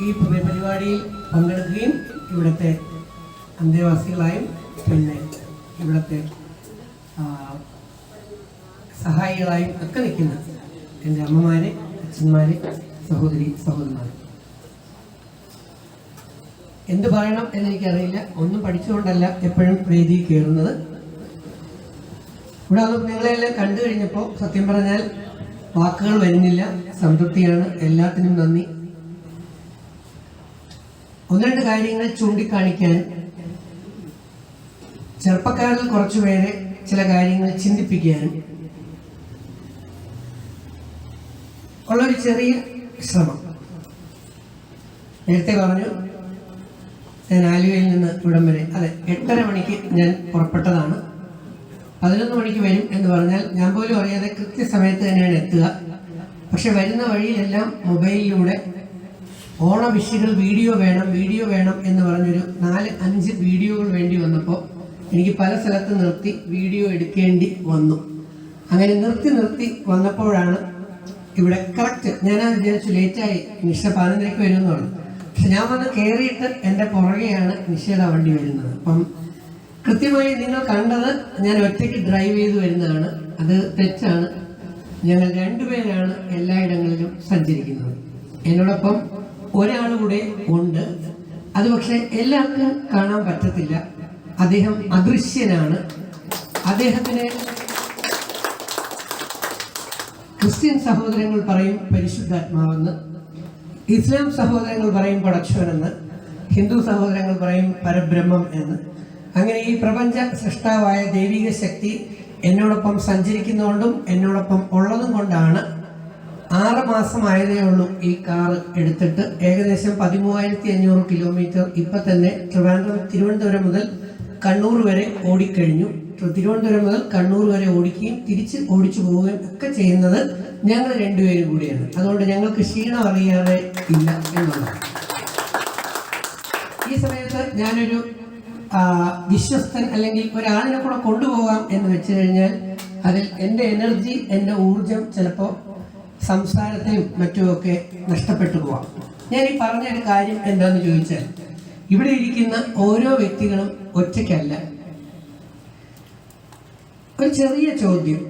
ഈ പരിപാടിയിൽ പങ്കെടുക്കുകയും ഇവിടുത്തെ അന്തേവാസികളായും പിന്നെ ഇവിടുത്തെ സഹായികളായും ഒക്കെ നിൽക്കുന്ന എൻ്റെ അമ്മമാരെ, അച്ഛന്മാരെ, സഹോദരന്മാരെ, എന്ത് പറയണം എന്നെനിക്കറിയില്ല. ഒന്നും പഠിച്ചുകൊണ്ടല്ല എപ്പോഴും വേദിയിൽ കയറുന്നത്. ഇവിടെ വന്ന് നിങ്ങളെല്ലാം കണ്ടു കഴിഞ്ഞപ്പോൾ സത്യം പറഞ്ഞാൽ വാക്കുകൾ വരുന്നില്ല. സംതൃപ്തിയാണ്. എല്ലാത്തിനും നന്ദി. ഒന്ന് രണ്ട് കാര്യങ്ങൾ ചൂണ്ടിക്കാണിക്കാൻ, ചെറുപ്പക്കാരിൽ കുറച്ചുപേരെ ചില കാര്യങ്ങൾ ചിന്തിപ്പിക്കാനും ഉള്ളൊരു ചെറിയ ശ്രമം. നേരത്തെ പറഞ്ഞു ഞാൻ ആലുവയിൽ നിന്ന് ഇവിടം വരെ, അതെ 8:30 മണിക്ക് ഞാൻ പുറപ്പെട്ടതാണ്. 11 മണിക്ക് വരും എന്ന് പറഞ്ഞാൽ ഞാൻ പോലും അറിയാതെ കൃത്യസമയത്ത് തന്നെയാണ് എത്തുക. പക്ഷെ വരുന്ന വഴിയിലെല്ലാം മൊബൈലിലൂടെ ഓണവിഷുകൾ വീഡിയോ വേണം എന്ന് പറഞ്ഞൊരു 4-5 വീഡിയോകൾ വേണ്ടി വന്നപ്പോൾ എനിക്ക് പല സ്ഥലത്ത് നിർത്തി വീഡിയോ എടുക്കേണ്ടി വന്നു. അങ്ങനെ നിർത്തി വന്നപ്പോഴാണ് ഇവിടെ കറക്റ്റ് ഞാൻ വിചാരിച്ചു ലേറ്റായി, നിഷ 11:30 വരുമെന്ന് പറഞ്ഞു. പക്ഷെ ഞാൻ വന്ന് കയറിയിട്ട് എൻ്റെ പുറകെയാണ് നിഷയുടെ വണ്ടി വരുന്നത്. അപ്പം കൃത്യമായി നിങ്ങൾ കണ്ടത് ഞാൻ ഒറ്റയ്ക്ക് ഡ്രൈവ് ചെയ്ത് വരുന്നതാണ്. അത് തെറ്റാണ്. ഞങ്ങൾ 2 പേരാണ് എല്ലായിടങ്ങളിലും സഞ്ചരിക്കുന്നത്. എന്നോടൊപ്പം ഒരാൾ കൂടെ ഉണ്ട്. അത് പക്ഷെ എല്ലാവർക്കും കാണാൻ പറ്റത്തില്ല. അദ്ദേഹം അദൃശ്യനാണ്. അദ്ദേഹത്തിന് ക്രിസ്ത്യൻ സഹോദരങ്ങൾ പറയും പരിശുദ്ധാത്മാവെന്ന്, ഇസ്ലാം സഹോദരങ്ങൾ പറയും പടച്ചവനെന്ന്, ഹിന്ദു സഹോദരങ്ങൾ പറയും പരബ്രഹ്മം എന്ന്. അങ്ങനെ ഈ പ്രപഞ്ച സൃഷ്ടാവായ ദൈവിക ശക്തി എന്നോടൊപ്പം സഞ്ചരിക്കുന്നതുകൊണ്ടും എന്നോടൊപ്പം ഉള്ളതും കൊണ്ടാണ് 6 മാസമായതേ ഉള്ളൂ ഈ കാർ എടുത്തിട്ട് ഏകദേശം 13,500 കിലോമീറ്റർ ഇപ്പം തന്നെ തിരുവനന്തപുരം മുതൽ കണ്ണൂർ വരെ ഓടിക്കഴിഞ്ഞു. തിരുവനന്തപുരം മുതൽ കണ്ണൂർ വരെ ഓടിക്കുകയും തിരിച്ച് ഓടിച്ചു പോവുകയും ഒക്കെ ചെയ്യുന്നത് ഞങ്ങൾ 2 പേരും കൂടിയാണ്. അതുകൊണ്ട് ഞങ്ങൾക്ക് ക്ഷീണം അറിയാതെ ഇല്ല എന്നുള്ളതാണ്. ഈ സമയത്ത് ഞാനൊരു വിശ്വസ്തൻ അല്ലെങ്കിൽ ഒരാളിനെ കൂടെ കൊണ്ടുപോകാം എന്ന് വെച്ച് കഴിഞ്ഞാൽ അതിൽ എൻ്റെ എനർജി, എൻ്റെ ഊർജം ചിലപ്പോൾ സംസാരത്തിലും മറ്റുമൊക്കെ നഷ്ടപ്പെട്ടു പോവാം. ഞാൻ ഈ പറഞ്ഞൊരു കാര്യം എന്താണെന്ന് ചോദിച്ചാൽ, ഇവിടെ ഇരിക്കുന്ന ഓരോ വ്യക്തികളും ഒറ്റയ്ക്കല്ല. ഒരു ചെറിയ ചോദ്യം,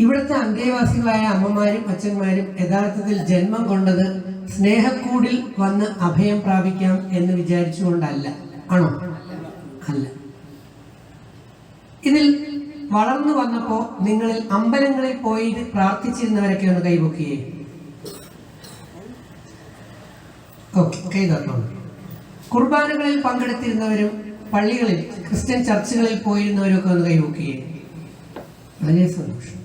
ഇവിടുത്തെ അന്തേവാസികളായ അമ്മമാരും അച്ഛന്മാരും യഥാർത്ഥത്തിൽ ജന്മം കൊണ്ടത് സ്നേഹക്കൂടിൽ വന്ന് അഭയം പ്രാപിക്കാം എന്ന് വിചാരിച്ചുകൊണ്ടല്ല, ആണോ? അല്ല. ഇതിൽ വളർന്നു വന്നപ്പോ നിങ്ങളിൽ അമ്പലങ്ങളിൽ പോയി പ്രാർത്ഥിച്ചിരുന്നവരൊക്കെ ഒന്ന് കൈപൊക്കിയേ. ഓക്കെ, കൈ തന്നോളൂ. കുർബാനകളിൽ പങ്കെടുത്തിരുന്നവരും പള്ളികളിൽ ക്രിസ്ത്യൻ ചർച്ചുകളിൽ പോയിരുന്നവരൊക്കെ ഒന്ന് കൈപൊക്കിയേ. വളരെ സന്തോഷം.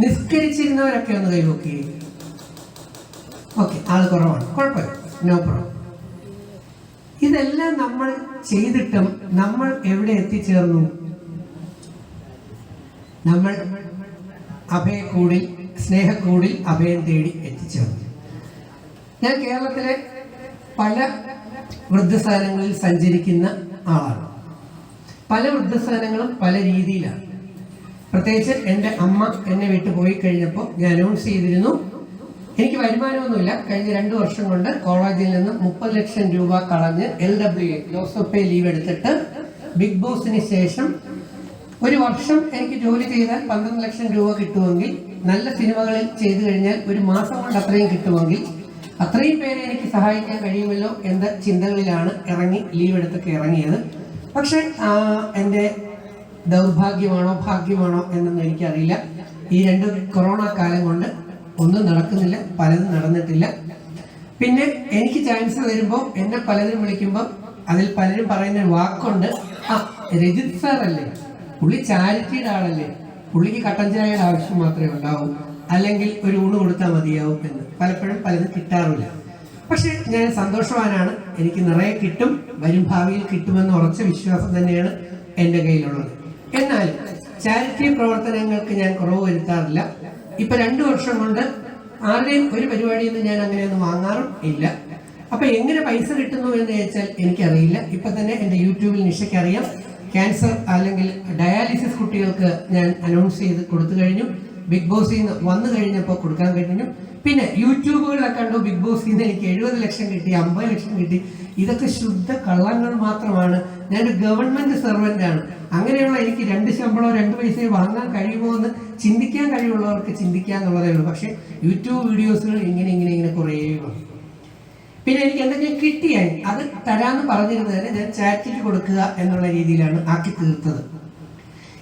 നിസ്കരിച്ചിരുന്നവരൊക്കെ ഒന്ന് കൈപൊക്കിയേ. ഓക്കെ, ആള് കുറവാണ്, കുഴപ്പമില്ല, നോ പ്രോബ്ലം. ഇതെല്ലാം നമ്മൾ ചെയ്തിട്ടും നമ്മൾ എവിടെ എത്തിച്ചേർന്നു? നമ്മൾ അഭയക്കൂടിൽ, സ്നേഹക്കൂടിൽ അഭയം തേടി എത്തിച്ചേർന്നു. ഞാൻ കേരളത്തിലെ പല വൃദ്ധസ്ഥാനങ്ങളിൽ സഞ്ചരിക്കുന്ന ആളാണ്. പല വൃദ്ധസ്ഥാനങ്ങളും പല രീതിയിലാണ്. പ്രത്യേകിച്ച് എൻ്റെ അമ്മ എന്നെ വിട്ടു പോയി കഴിഞ്ഞപ്പോൾ ഞാൻ അനൗൺസ് ചെയ്തിരുന്നു, എനിക്ക് വരുമാനമൊന്നുമില്ല, കഴിഞ്ഞ 2 വർഷം കൊണ്ട് കോളേജിൽ നിന്ന് 30 ലക്ഷം രൂപ കളഞ്ഞ് LWA ലോസ് പേ ലീവ് എടുത്തിട്ട് ബിഗ് ബോസിന് ശേഷം 1 വർഷം എനിക്ക് ജോലി ചെയ്താൽ 12 ലക്ഷം രൂപ കിട്ടുമെങ്കിൽ, നല്ല സിനിമകളിൽ ചെയ്തു കഴിഞ്ഞാൽ 1 മാസം കൊണ്ട് അത്രയും കിട്ടുമെങ്കിൽ, അത്രയും പേരെ എനിക്ക് സഹായിക്കാൻ കഴിയുമല്ലോ എന്ന ചിന്തകളിലാണ് ലീവ് എടുത്തൊക്കെ ഇറങ്ങിയത്. പക്ഷെ എൻ്റെ ദൗർഭാഗ്യമാണോ ഭാഗ്യമാണോ എന്നൊന്നും എനിക്കറിയില്ല. ഈ 2 കൊറോണ കാലം കൊണ്ട് ഒന്നും നടക്കുന്നില്ല, പലതും നടന്നിട്ടില്ല. പിന്നെ എനിക്ക് ചാൻസ് വരുമ്പോൾ എന്നെ പലരും വിളിക്കുമ്പോൾ അതിൽ പലരും പറയുന്ന ഒരു വാക്കുണ്ട്, രജിത് സാർ അല്ലേ, പുള്ളി ചാരിറ്റിയുടെ ആളല്ലേ, പുള്ളിക്ക് കട്ടൻ ചായയുടെ ആവശ്യം മാത്രമേ ഉണ്ടാവൂ, അല്ലെങ്കിൽ ഒരു ഊണ് കൊടുത്താൽ മതിയാവും എന്ന് പലപ്പോഴും പലതും കിട്ടാറില്ല. പക്ഷെ ഞാൻ സന്തോഷവാനാണ്, എനിക്ക് നിറയെ കിട്ടും, വരും ഭാവിയിൽ കിട്ടുമെന്ന് ഉറച്ച വിശ്വാസം തന്നെയാണ് എൻ്റെ കയ്യിലുള്ളത്. എന്നാൽ ചാരിറ്റി പ്രവർത്തനങ്ങൾക്ക് ഞാൻ കുറവ് വരുത്താറില്ല. ഇപ്പൊ 2 വർഷം കൊണ്ട് ആരുടെയും ഒരു പരിപാടിയിൽ നിന്ന് ഞാൻ അങ്ങനെയൊന്നും വാങ്ങാറും ഇല്ല. അപ്പൊ എങ്ങനെ പൈസ കിട്ടുന്നു എന്ന് ചോദിച്ചാൽ എനിക്കറിയില്ല. ഇപ്പൊ തന്നെ എൻ്റെ യൂട്യൂബിൽ നിഷയ്ക്ക് അറിയാം, ക്യാൻസർ അല്ലെങ്കിൽ ഡയാലിസിസ് കുട്ടികൾക്ക് ഞാൻ അനൗൺസ് ചെയ്ത് കൊടുത്തു കഴിഞ്ഞു. ബിഗ് ബോസിൽ നിന്ന് വന്നു കഴിഞ്ഞപ്പോൾ കൊടുക്കാൻ കഴിഞ്ഞു. പിന്നെ യൂട്യൂബുകളിലൊക്കെ കണ്ടു ബിഗ് ബോസിൽ നിന്ന് എനിക്ക് 70 ലക്ഷം കിട്ടി, 50 ലക്ഷം കിട്ടി. ഇതൊക്കെ ശുദ്ധ കള്ളങ്ങൾ മാത്രമാണ്. ഞാനൊരു ഗവൺമെന്റ് സെർവന്റ് ആണ്. അങ്ങനെയുള്ള എനിക്ക് 2 ശമ്പളോ 2 പൈസയോ വാങ്ങാൻ കഴിയുമോ എന്ന് ചിന്തിക്കാൻ കഴിവുള്ളവർക്ക് ചിന്തിക്കാന്നുള്ളതേ ഉള്ളൂ. പക്ഷെ യൂട്യൂബ് വീഡിയോസുകൾ ഇങ്ങനെ കുറേ വന്നു. പിന്നെ എനിക്ക് എന്തെങ്കിലും കിട്ടിയാൽ അത് തരാമെന്ന് പറഞ്ഞിരുന്നതിന് ഞാൻ ചാറ്റിൽ കൊടുക്കുക എന്നുള്ള രീതിയിലാണ് ആക്കി തീർത്തത്.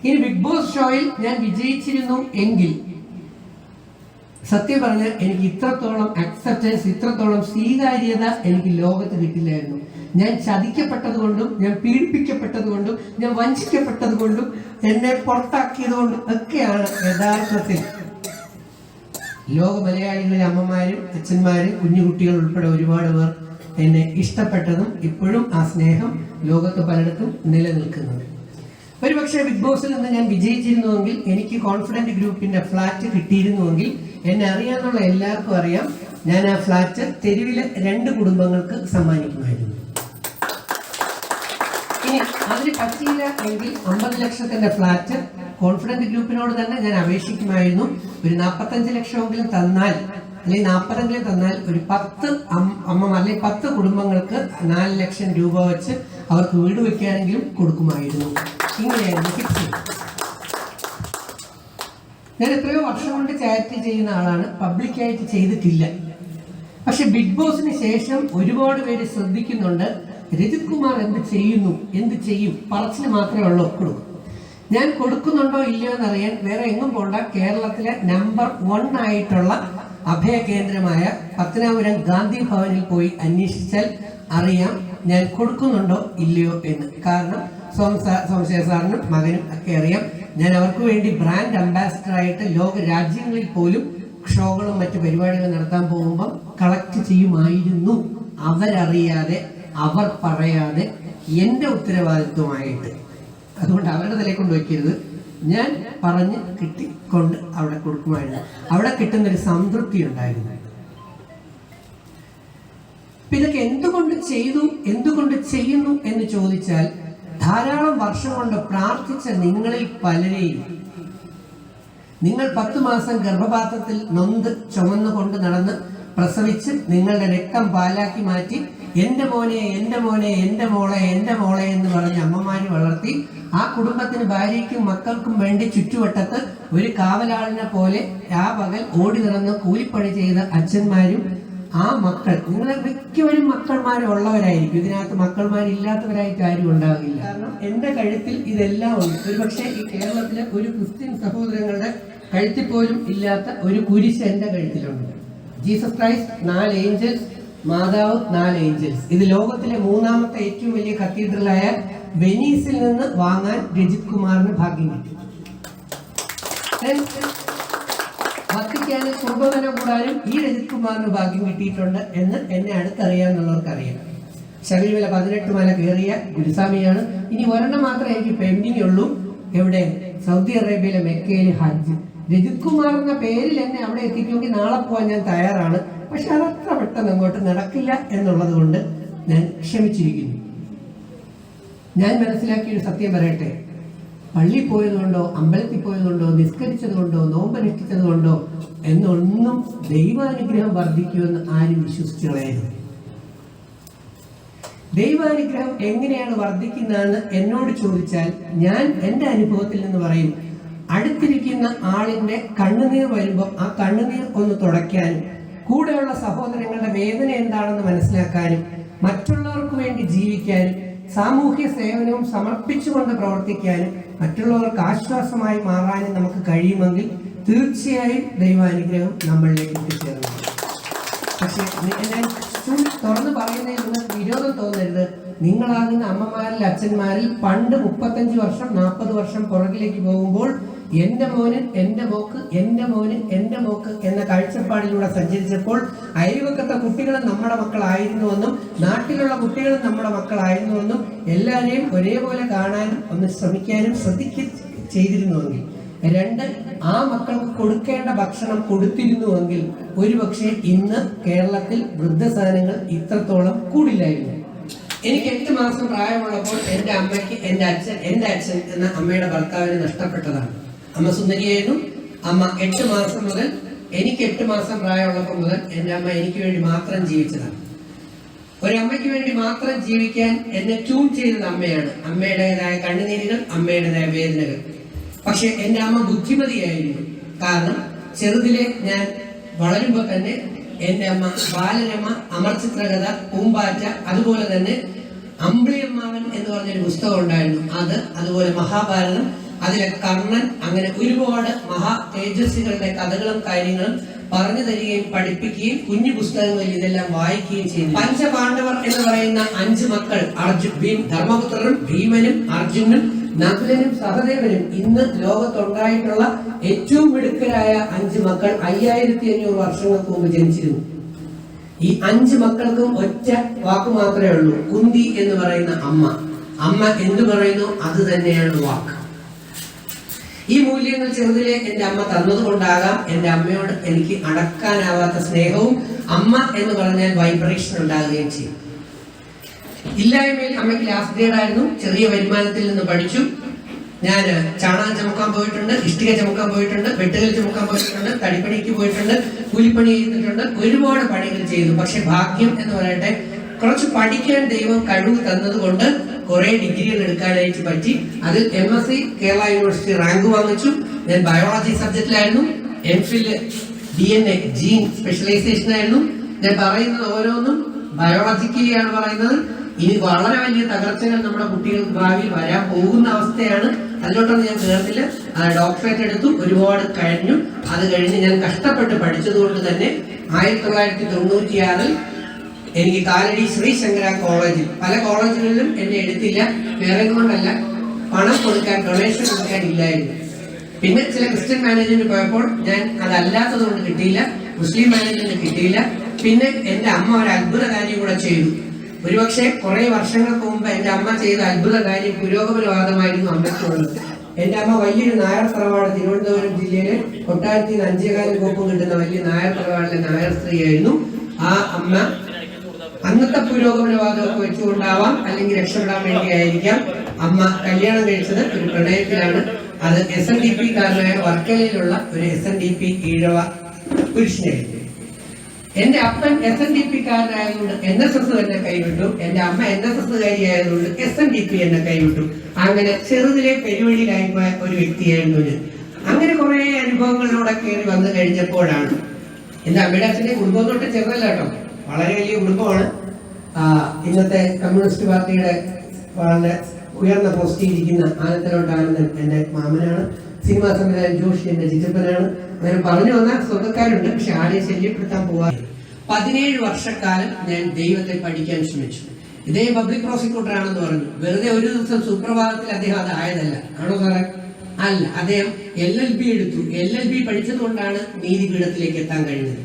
ഇനി ബിഗ് ബോസ് ഷോയിൽ ഞാൻ വിജയിച്ചിരുന്നു എങ്കിൽ സത്യം പറഞ്ഞാൽ എനിക്ക് ഇത്രത്തോളം അക്സെപ്റ്റൻസ്, ഇത്രത്തോളം സ്വീകാര്യത എനിക്ക് ലോകത്ത് കിട്ടില്ലായിരുന്നു. ഞാൻ ചതിക്കപ്പെട്ടത് കൊണ്ടും, ഞാൻ പീഡിപ്പിക്കപ്പെട്ടത് കൊണ്ടും, ഞാൻ വഞ്ചിക്കപ്പെട്ടത് കൊണ്ടും, എന്നെ പുറത്താക്കിയത് കൊണ്ടും ഒക്കെയാണ് യഥാർത്ഥത്തിൽ ലോക മലയാളികളിലെ അമ്മമാരും അച്ഛന്മാരും കുഞ്ഞുകുട്ടികൾ ഉൾപ്പെടെ ഒരുപാട് പേർ എന്നെ ഇഷ്ടപ്പെട്ടതും ഇപ്പോഴും ആ സ്നേഹം ലോകത്ത് പലയിടത്തും നിലനിൽക്കുന്നത്. ഒരുപക്ഷെ ബിഗ് ബോസിൽ നിന്ന് ഞാൻ വിജയിച്ചിരുന്നുവെങ്കിൽ, എനിക്ക് കോൺഫിഡന്റ് ഗ്രൂപ്പിന്റെ ഫ്ലാറ്റ് കിട്ടിയിരുന്നുവെങ്കിൽ, എന്നെ അറിയാന്നുള്ള എല്ലാവർക്കും അറിയാം, ഞാൻ ആ ഫ്ലാറ്റ് തെരുവിലെ 2 കുടുംബങ്ങൾക്ക് സമ്മാനിക്കുമായിരുന്നു. ഇനി അതിന് പറ്റിയില്ല എങ്കിൽ 50 ലക്ഷത്തിന്റെ ഫ്ലാറ്റ് കോൺഫിഡന്റ് ഗ്രൂപ്പിനോട് തന്നെ ഞാൻ അപേക്ഷിക്കുമായിരുന്നു. ഒരു 45 ലക്ഷമെങ്കിലും തന്നാൽ, അല്ലെങ്കിൽ 40 തന്നാൽ ഒരു 10 അമ്മ അല്ലെങ്കിൽ 10 കുടുംബങ്ങൾക്ക് 4 ലക്ഷം രൂപ വെച്ച് അവർക്ക് വീട് വെക്കാനെങ്കിലും കൊടുക്കുമായിരുന്നു. ഇങ്ങനെയായിരുന്നു ഫിക്സ്. ഞാൻ എത്രയോ വർഷം കൊണ്ട് ചാരിറ്റി ചെയ്യുന്ന ആളാണ്, പബ്ലിക്കായിട്ട് ചെയ്തിട്ടില്ല. പക്ഷെ ബിഗ് ബോസിന് ശേഷം ഒരുപാട് പേര് ശ്രദ്ധിക്കുന്നുണ്ട്, രജിത് കുമാർ എന്ത് ചെയ്യും, പറച്ചിൽ മാത്രമേ ഉള്ളൂ കൊടുക്കും. ഞാൻ കൊടുക്കുന്നുണ്ടോ ഇല്ലയോ എന്നറിയാൻ വേറെ എങ്ങും പോണ്ട, കേരളത്തിലെ നമ്പർ 1 ആയിട്ടുള്ള അഭയ കേന്ദ്രമായ പത്തനാപുരം ഗാന്ധി ഭവനിൽ പോയി അന്വേഷിച്ചാൽ അറിയാം ഞാൻ കൊടുക്കുന്നുണ്ടോ ഇല്ലയോ എന്ന്. കാരണം സംശയ സാറിനും മകനും ഒക്കെ അറിയാം, ഞാൻ അവർക്ക് വേണ്ടി ബ്രാൻഡ് അംബാസിഡർ ആയിട്ട് ലോക രാജ്യങ്ങളിൽ പോലും ഷോകളും മറ്റു പരിപാടികൾ നടത്താൻ പോകുമ്പോൾ കളക്ട് ചെയ്യുമായിരുന്നു. അവരറിയാതെ, അവർ പറയാതെ, എന്റെ ഉത്തരവാദിത്വമായിട്ട്. അതുകൊണ്ട് അവരുടെ തലയിൽ കൊണ്ട് വയ്ക്കരുത്, ഞാൻ പറഞ്ഞ് കിട്ടിക്കൊണ്ട് അവിടെ കൊടുക്കുമായിരുന്നു. അവിടെ കിട്ടുന്നൊരു സംതൃപ്തി ഉണ്ടായിരുന്നു. ഇതൊക്കെ എന്തുകൊണ്ട് ചെയ്തു, എന്തുകൊണ്ട് ചെയ്യുന്നു എന്ന് ചോദിച്ചാൽ, ധാരാളം വർഷം കൊണ്ട് പ്രാർത്ഥിച്ച നിങ്ങളിൽ പലരെയും, നിങ്ങൾ 10 മാസം ഗർഭപാത്രത്തിൽ നൊന്ത് ചുമന്നുകൊണ്ട് നടന്ന് പ്രസവിച്ച് നിങ്ങളുടെ രക്തം പാലാക്കി മാറ്റി എന്റെ മോനെ, എന്റെ മോനെ, എന്റെ മോളെ, എന്റെ മോളെ എന്ന് പറഞ്ഞ് അമ്മമാര് വളർത്തി, ആ കുടുംബത്തിന്, ഭാര്യയ്ക്കും മക്കൾക്കും വേണ്ടി ചുറ്റുവട്ടത്ത് ഒരു കാവലാളിനെ പോലെ ആ പകൽ ഓടി നടന്ന് കൂലിപ്പണി ചെയ്ത അച്ഛന്മാരും ആ മക്കൾ, നിങ്ങളെ മിക്കവരും മക്കൾമാരുള്ളവരായിരിക്കും. ഇതിനകത്ത് മക്കൾമാരില്ലാത്തവരായിട്ട് ആരും ഉണ്ടാകില്ല. കാരണം എന്റെ കഴുത്തിൽ ഇതെല്ലാം ഉണ്ട്. ഒരുപക്ഷെ ഈ കേരളത്തിലെ ഒരു ക്രിസ്ത്യൻ സഹോദരങ്ങളുടെ കഴുത്തിൽ പോലും ഇല്ലാത്ത ഒരു കുരിശ് എന്റെ കഴുത്തിലുണ്ട്. ജീസസ് ക്രൈസ്റ്റ്, 4 ഏഞ്ചൽസ്, മാതാവ്, 4 ഏഞ്ചൽസ്. ഇത് ലോകത്തിലെ 3ാമത്തെ ഏറ്റവും വലിയ കത്തീഡ്രലായ വെനീസിൽ നിന്ന് വാങ്ങാൻ രജിത് കുമാറിന് ഭാഗ്യം കിട്ടി. വത്തിക്കാന് കുർബാന കൂടാനും ഈ രജിത് കുമാറിന് ഭാഗ്യം കിട്ടിയിട്ടുണ്ട് എന്ന് എന്നെ അടുത്തറിയാവുന്നവർക്കറിയാം. ശബരിമല 18 മല കയറിയ ഗുരുസ്വാമിയാണ്. ഇനി ഒരെണ്ണം മാത്രമേ എനിക്ക് പെൻഡിങ് ഉള്ളൂ. എവിടെ? സൗദി അറേബ്യയിലെ മെക്കയിൽ ഹജ്ജ്. രജിത് കുമാർ എന്ന പേരിൽ എന്നെ അവിടെ എത്തിക്കുമെങ്കിൽ നാളെ പോകാൻ ഞാൻ തയ്യാറാണ്. പക്ഷെ അതത്ര പെട്ടെന്ന് അങ്ങോട്ട് നടക്കില്ല എന്നുള്ളത് കൊണ്ട് ഞാൻ ക്ഷമിച്ചിരിക്കുന്നു. ഞാൻ മനസ്സിലാക്കിയൊരു സത്യം പറയട്ടെ, പള്ളി പോയതുകൊണ്ടോ, അമ്പലത്തിൽ പോയതുകൊണ്ടോ, നിസ്കരിച്ചത് കൊണ്ടോ, നോമ്പനുഷ്ഠിച്ചത് കൊണ്ടോ എന്നൊന്നും ദൈവാനുഗ്രഹം വർദ്ധിക്കുമെന്ന് ആരും വിശ്വസിച്ചു കളയരുത്. ദൈവാനുഗ്രഹം എങ്ങനെയാണ് വർദ്ധിക്കുന്നതെന്ന് എന്നോട് ചോദിച്ചാൽ ഞാൻ എൻ്റെ അനുഭവത്തിൽ നിന്ന് പറയും. അടുത്തിരിക്കുന്ന ആളിന്റെ കണ്ണുനീർ വരുമ്പോൾ ആ കണ്ണുനീർ ഒന്ന് തുടയ്ക്കാനും, കൂടെയുള്ള സഹോദരങ്ങളുടെ വേദന എന്താണെന്ന് മനസ്സിലാക്കാനും, മറ്റുള്ളവർക്ക് വേണ്ടി ജീവിക്കാനും, സാമൂഹ്യ സേവനവും സമർപ്പിച്ചുകൊണ്ട് പ്രവർത്തിക്കാനും, മറ്റുള്ളവർക്ക് ആശ്വാസമായി മാറാനും നമുക്ക് കഴിയുമെങ്കിൽ തീർച്ചയായും ദൈവാനുഗ്രഹം നമ്മളിലേക്ക് എത്തിച്ചേർന്നു. പക്ഷെ ഞാൻ തുറന്നു പറയുന്നതിൽ നിങ്ങൾക്ക് വിരോധം തോന്നരുത്. നിങ്ങളാകുന്ന അമ്മമാരിൽ, അച്ഛന്മാരിൽ പണ്ട് 35 വർഷം 40 വർഷം പുറകിലേക്ക് പോകുമ്പോൾ എന്റെ മോന്, എന്റെ മോക്ക്, എന്റെ മോന്, എന്റെ മോക്ക് എന്ന കാഴ്ചപ്പാടിലൂടെ സഞ്ചരിച്ചപ്പോൾ അയൽവക്കത്തെ കുട്ടികളും നമ്മുടെ മക്കളായിരുന്നുവെന്നും നാട്ടിലുള്ള കുട്ടികളും നമ്മുടെ മക്കളായിരുന്നുവെന്നും എല്ലാവരെയും ഒരേപോലെ കാണാനും ഒന്ന് ശ്രമിക്കാനും ചെയ്തിരുന്നുവെങ്കിൽ, 2 ആ മക്കൾക്ക് കൊടുക്കേണ്ട ഭക്ഷണം കൊടുത്തിരുന്നുവെങ്കിൽ ഒരുപക്ഷെ ഇന്ന് കേരളത്തിൽ വൃദ്ധസദനങ്ങൾ ഇത്രത്തോളം കൂടില്ലായിരുന്നു. എനിക്ക് 8 മാസം പ്രായമുള്ളപ്പോൾ എൻ്റെ അമ്മയ്ക്ക് എൻ്റെ അച്ഛൻ എന്ന അമ്മയുടെ ഭർത്താവിനെ നഷ്ടപ്പെട്ടതാണ്. അമ്മ സുന്ദരിയായിരുന്നു. അമ്മ 8 മാസം മുതൽ എനിക്ക് 8 മാസം പ്രായമുള്ളപ്പോൾ മുതൽ എൻ്റെ അമ്മ എനിക്ക് വേണ്ടി മാത്രം ജീവിച്ചതാണ്. ഒരമ്മയ്ക്ക് വേണ്ടി മാത്രം ജീവിക്കാൻ എന്നെ ട്യൂൺ ചെയ്തത് അമ്മയാണ്. അമ്മയുടേതായ കണ്ണുനീരുകൾ, അമ്മയുടേതായ വേദനകൾ. പക്ഷെ എൻ്റെ അമ്മ ബുദ്ധിമതിയായിരുന്നു. കാരണം ചെറുതിലെ ഞാൻ വളരുമ്പോൾ തന്നെ എൻ്റെ അമ്മ ബാലരമ, അമർചിത്രകഥ, പൂമ്പാറ്റ, അതുപോലെ തന്നെ അമ്പിളിയമ്മാവൻ എന്ന് പറഞ്ഞൊരു പുസ്തകം ഉണ്ടായിരുന്നു, അതുപോലെ മഹാഭാരതം, അതിലെ കർണൻ, അങ്ങനെ ഒരുപാട് മഹാ തേജസ്വികളുടെ കഥകളും കാര്യങ്ങളും പറഞ്ഞു തരികയും പഠിപ്പിക്കുകയും കുഞ്ഞു പുസ്തകങ്ങളിൽ ഇതെല്ലാം വായിക്കുകയും ചെയ്തു. പഞ്ചപാണ്ഡവർ എന്ന് പറയുന്ന 5 മക്കൾ, ധർമ്മപുത്രനും ഭീമനും അർജുനും നകുലനും സഹദേവനും, ഇന്ന് ലോകത്തുണ്ടായിട്ടുള്ള ഏറ്റവും മിടുക്കരായ 5 മക്കൾ 5500 വർഷങ്ങൾക്ക് മുമ്പ് ജനിച്ചിരുന്നു. ഈ 5 മക്കൾക്കും ഒറ്റ വാക്ക് മാത്രമേ ഉള്ളൂ, കുന്തി എന്ന് പറയുന്ന അമ്മ. അമ്മ എന്തു പറയുന്നു അത് തന്നെയാണ് വാക്ക്. ഈ മൂല്യങ്ങൾ ചെറുതിലെ എൻ്റെ അമ്മ തന്നതുകൊണ്ടാകാം എൻ്റെ അമ്മയോട് എനിക്ക് അടക്കാനാവാത്ത സ്നേഹവും അമ്മ എന്ന് പറഞ്ഞാൽ വൈബ്രേഷൻ ഉണ്ടാകുകയും ചെയ്യും. ഇല്ലായ്മയിൽ അമ്മയ്ക്ക് ലാസ്റ്റ് ഗ്രേഡ് ആയിരുന്നു. ചെറിയ വരുമാനത്തിൽ നിന്ന് പഠിച്ചു. ഞാൻ ചാണകം ചുമക്കാൻ പോയിട്ടുണ്ട്, ഇഷ്ടിക ചുമക്കാൻ പോയിട്ടുണ്ട്, വെട്ടുകൽ ചുമക്കാൻ പോയിട്ടുണ്ട്, തടിപ്പണിക്ക് പോയിട്ടുണ്ട്, കൂലിപ്പണി ചെയ്തിട്ടുണ്ട്, ഒരുപാട് പണികൾ ചെയ്തു. പക്ഷെ ഭാഗ്യം എന്ന് പറയട്ടെ, കുറച്ച് പഠിക്കാൻ ദൈവം കഴിവ് തന്നതുകൊണ്ട് കുറെ ഡിഗ്രികൾ എടുക്കാനായിട്ട് പറ്റി. അതിൽ MSc കേരള യൂണിവേഴ്സിറ്റി റാങ്ക് വാങ്ങിച്ചു. ഞാൻ ബയോളജി സബ്ജക്റ്റിലായിരുന്നു. MPhil DNA ജീൻ സ്പെഷ്യലൈസേഷൻ ആയിരുന്നു. ഞാൻ പറയുന്നത് ഓരോന്നും ബയോളജിക്കലിയാണ് പറയുന്നത്. ഇനി വളരെ വലിയ തകർച്ചകൾ നമ്മുടെ കുട്ടികൾക്ക് ഭാവിയിൽ വരാൻ പോകുന്ന അവസ്ഥയാണ്. അതിലോട്ടൊന്നും ഞാൻ കയറുന്നില്ല. ഡോക്ടറേറ്റ് എടുത്തു, ഒരുപാട് കഴിഞ്ഞു. അത് കഴിഞ്ഞ് ഞാൻ കഷ്ടപ്പെട്ട് പഠിച്ചതുകൊണ്ട് തന്നെ 1996 എനിക്ക് കാലടി ശ്രീ ശങ്കര കോളേജിൽ, പല കോളേജുകളിലും എന്നെ എടുത്തില്ല. വേറെ കൊണ്ടല്ല, പണം കൊടുക്കാൻ, ഡൊണേഷൻ കൊടുക്കാൻ ഇല്ലായിരുന്നു. പിന്നെ ചില ക്രിസ്ത്യൻ മാനേജ്മെന്റ് പോയപ്പോൾ ഞാൻ അതല്ലാത്തത് കൊണ്ട് കിട്ടിയില്ല, മുസ്ലിം മാനേജ്മെന്റ് കിട്ടിയില്ല. പിന്നെ എൻ്റെ അമ്മ ഒരു അത്ഭുത കാര്യം കൂടെ ചെയ്തു. ഒരുപക്ഷെ കുറെ വർഷങ്ങൾക്ക് മുമ്പ് എൻ്റെ അമ്മ ചെയ്ത അത്ഭുത കാര്യം പുരോഗമനവാദമായിരുന്നു അമ്മയ്ക്കുള്ളത്. എൻ്റെ അമ്മ വലിയൊരു നായർ തറവാട്, തിരുവനന്തപുരം ജില്ലയിലെ കൊട്ടാരത്തിൽ 5 കോപ്പ് കിട്ടുന്ന വലിയ നായർ തറവാടിലെ നായർ സ്ത്രീയായിരുന്നു. ആ അമ്മ അന്നത്തെ പുരോഗമനവാദമൊക്കെ വെച്ചുകൊണ്ടാവാം, അല്ലെങ്കിൽ രക്ഷപ്പെടാൻ വേണ്ടിയായിരിക്കാം അമ്മ കല്യാണം കഴിച്ചത് ഒരു പ്രണയത്തിലാണ്. അത് SNDP കാരനായ വർക്കലയിലുള്ള ഒരു SNDP ഈഴവ പുരുഷനായിരുന്നു. എന്റെ അപ്പൻ SNDP കാരനായതുകൊണ്ട് NSS എന്നെ കൈവിട്ടു. എന്റെ അമ്മ NSS കാരിയായതുകൊണ്ട് SNDP എന്നെ കൈവിട്ടു. അങ്ങനെ ചെറുതിലെ പെരുവഴിയിലായിപ്പോയ ഒരു വ്യക്തിയായിരുന്നു ഞാൻ. അങ്ങനെ കുറെ അനുഭവങ്ങളിലൂടെ കയറി വന്നു കഴിഞ്ഞപ്പോഴാണ് എന്റെ അമ്മയുടെ അച്ഛന്റെ കുടുംബം തൊട്ട് ചെറുതല്ല കേട്ടോ, വളരെ വലിയ കുടുംബമാണ്. ഇന്നത്തെ കമ്മ്യൂണിസ്റ്റ് പാർട്ടിയുടെ വളരെ ഉയർന്ന പോസ്റ്റിൽ ഇരിക്കുന്ന ആനത്തലോട്ട് ആനന്ദൻ എന്റെ മാമനാണ്. സിനിമാ സംവിധായകൻ ജോഷി എന്റെ ചിറ്റപ്പനാണ്. അങ്ങനെ പറഞ്ഞു വന്നാൽ സ്വന്തക്കാരുണ്ട്, പക്ഷെ ആരെയും ശല്യപ്പെടുത്താൻ പോവാറ്. 17 വർഷക്കാലം ഞാൻ ദൈവത്തെ പഠിക്കാൻ ശ്രമിച്ചു. ഇദ്ദേഹം പബ്ലിക് പ്രോസിക്യൂട്ടർ ആണെന്ന് പറഞ്ഞു. വെറുതെ ഒരു ദിവസം സുപ്രഭാതത്തിൽ അദ്ദേഹം അത് ആയതല്ല. ആണോ സാറേ? അല്ല, അദ്ദേഹം LLB എടുത്തു. LLB പഠിച്ചത് കൊണ്ടാണ് നീതിപീഠത്തിലേക്ക് എത്താൻ കഴിഞ്ഞത്.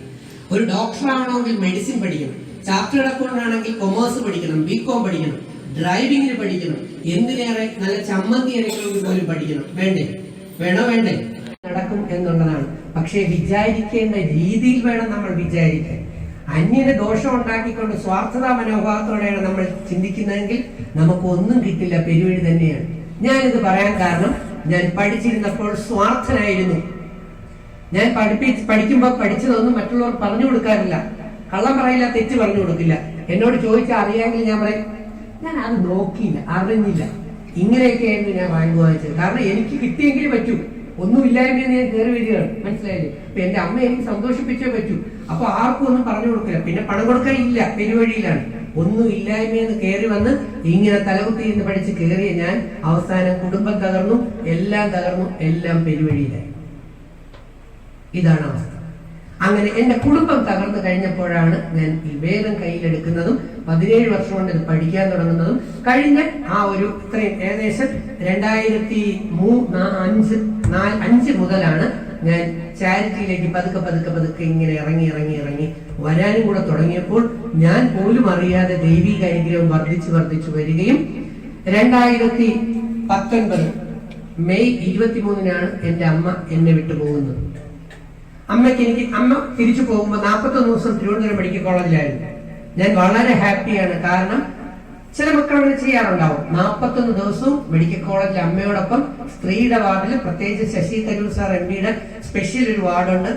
ഒരു ഡോക്ടർ ആവണമെങ്കിൽ മെഡിസിൻ പഠിക്കണം, ചാർട്ടേഡ് അക്കൗണ്ട് ആണെങ്കിൽ കൊമേഴ്സ് പഠിക്കണം, BCom പഠിക്കണം, ഡ്രൈവിംഗിന് പഠിക്കണം, എന്തിനേറെ നല്ല ചമ്മന്തി അരയ്ക്കണമെങ്കിൽ പോലും പഠിക്കണം. വേണ്ടേ നടക്കും എന്നുള്ളതാണ്. പക്ഷേ വിചാരിക്കേണ്ട രീതിയിൽ വേണം നമ്മൾ വിചാരിക്കാൻ. അന്യന് ദോഷം ഉണ്ടാക്കിക്കൊണ്ട് സ്വാർത്ഥതാ മനോഭാവത്തോടെയാണ് നമ്മൾ ചിന്തിക്കുന്നതെങ്കിൽ നമുക്കൊന്നും കിട്ടില്ല, പെരുവഴി തന്നെയാണ്. ഞാനിത് പറയാൻ കാരണം, ഞാൻ പഠിച്ചിരുന്നപ്പോൾ സ്വാർത്ഥനായിരുന്നു. ഞാൻ പഠിക്കുമ്പോൾ പഠിച്ചതൊന്നും മറ്റുള്ളവർ പറഞ്ഞു കൊടുക്കാറില്ല, കള്ളം പറയില്ല, തെറ്റ് പറഞ്ഞു കൊടുക്കില്ല. എന്നോട് ചോദിച്ചാൽ അറിയാമെങ്കിൽ ഞാൻ പറയും ഞാൻ അത് നോക്കിയില്ല, അറിഞ്ഞില്ല. ഇങ്ങനെയൊക്കെയായിരുന്നു ഞാൻ റാങ്ക് വാങ്ങിച്ചത്. കാരണം എനിക്ക് കിട്ടിയെങ്കിലും പറ്റൂ, ഒന്നുമില്ലായ്മ ഞാൻ കയറി വരികയാണ്, മനസ്സിലായില്ലേ? അപ്പൊ എന്റെ അമ്മ എനിക്ക് സന്തോഷിപ്പിച്ചേ പറ്റൂ. അപ്പൊ ആർക്കും ഒന്നും പറഞ്ഞു കൊടുക്കില്ല. പിന്നെ പണം കൊടുക്കാൻ ഇല്ല, പെരുവഴിയിലാണ്. ഒന്നും ഇല്ലായ്മയെന്ന് കയറി വന്ന് ഇങ്ങനെ തലകുത്തിയിരുന്ന് പഠിച്ച് കയറിയ ഞാൻ അവസാനം കുടുംബം തകർന്നു, എല്ലാം പെരുവഴിയിലായി. ഇതാണ് അവസ്ഥ. അങ്ങനെ എന്റെ കുടുംബം തകർന്നു കഴിഞ്ഞപ്പോഴാണ് ഞാൻ ഈ വേദം കയ്യിലെടുക്കുന്നതും 17 വർഷം കൊണ്ട് ഇത് പഠിക്കാൻ തുടങ്ങുന്നതും. കഴിഞ്ഞ ആ ഒരു ഇത്രയും ഏകദേശം 2005 മുതലാണ് ഞാൻ ചാരിറ്റിയിലേക്ക് പതുക്കെ ഇങ്ങനെ ഇറങ്ങി വരാനും കൂടെ തുടങ്ങിയപ്പോൾ ഞാൻ പോലും അറിയാതെ ദൈവിക അനുഗ്രഹം വർദ്ധിച്ചു വരികയും 2019 മെയ് 23-നാണ് എന്റെ അമ്മ എന്നെ വിട്ടു പോകുന്നത്. അമ്മ തിരിച്ചു പോകുമ്പോൾ 41 ദിവസം തിരുവനന്തപുരം മെഡിക്കൽ കോളേജിലായിരുന്നു. ഞാൻ വളരെ ഹാപ്പിയാണ്. കാരണം ചില മക്കൾ അങ്ങനെ ചെയ്യാറുണ്ടാവും. 41 ദിവസവും മെഡിക്കൽ കോളേജിൽ അമ്മയോടൊപ്പം സ്ത്രീയുടെ വാർഡിൽ, പ്രത്യേകിച്ച് ശശി തരൂർ സാർ MPയുടെ സ്പെഷ്യൽ ഒരു വാർഡുണ്ട്.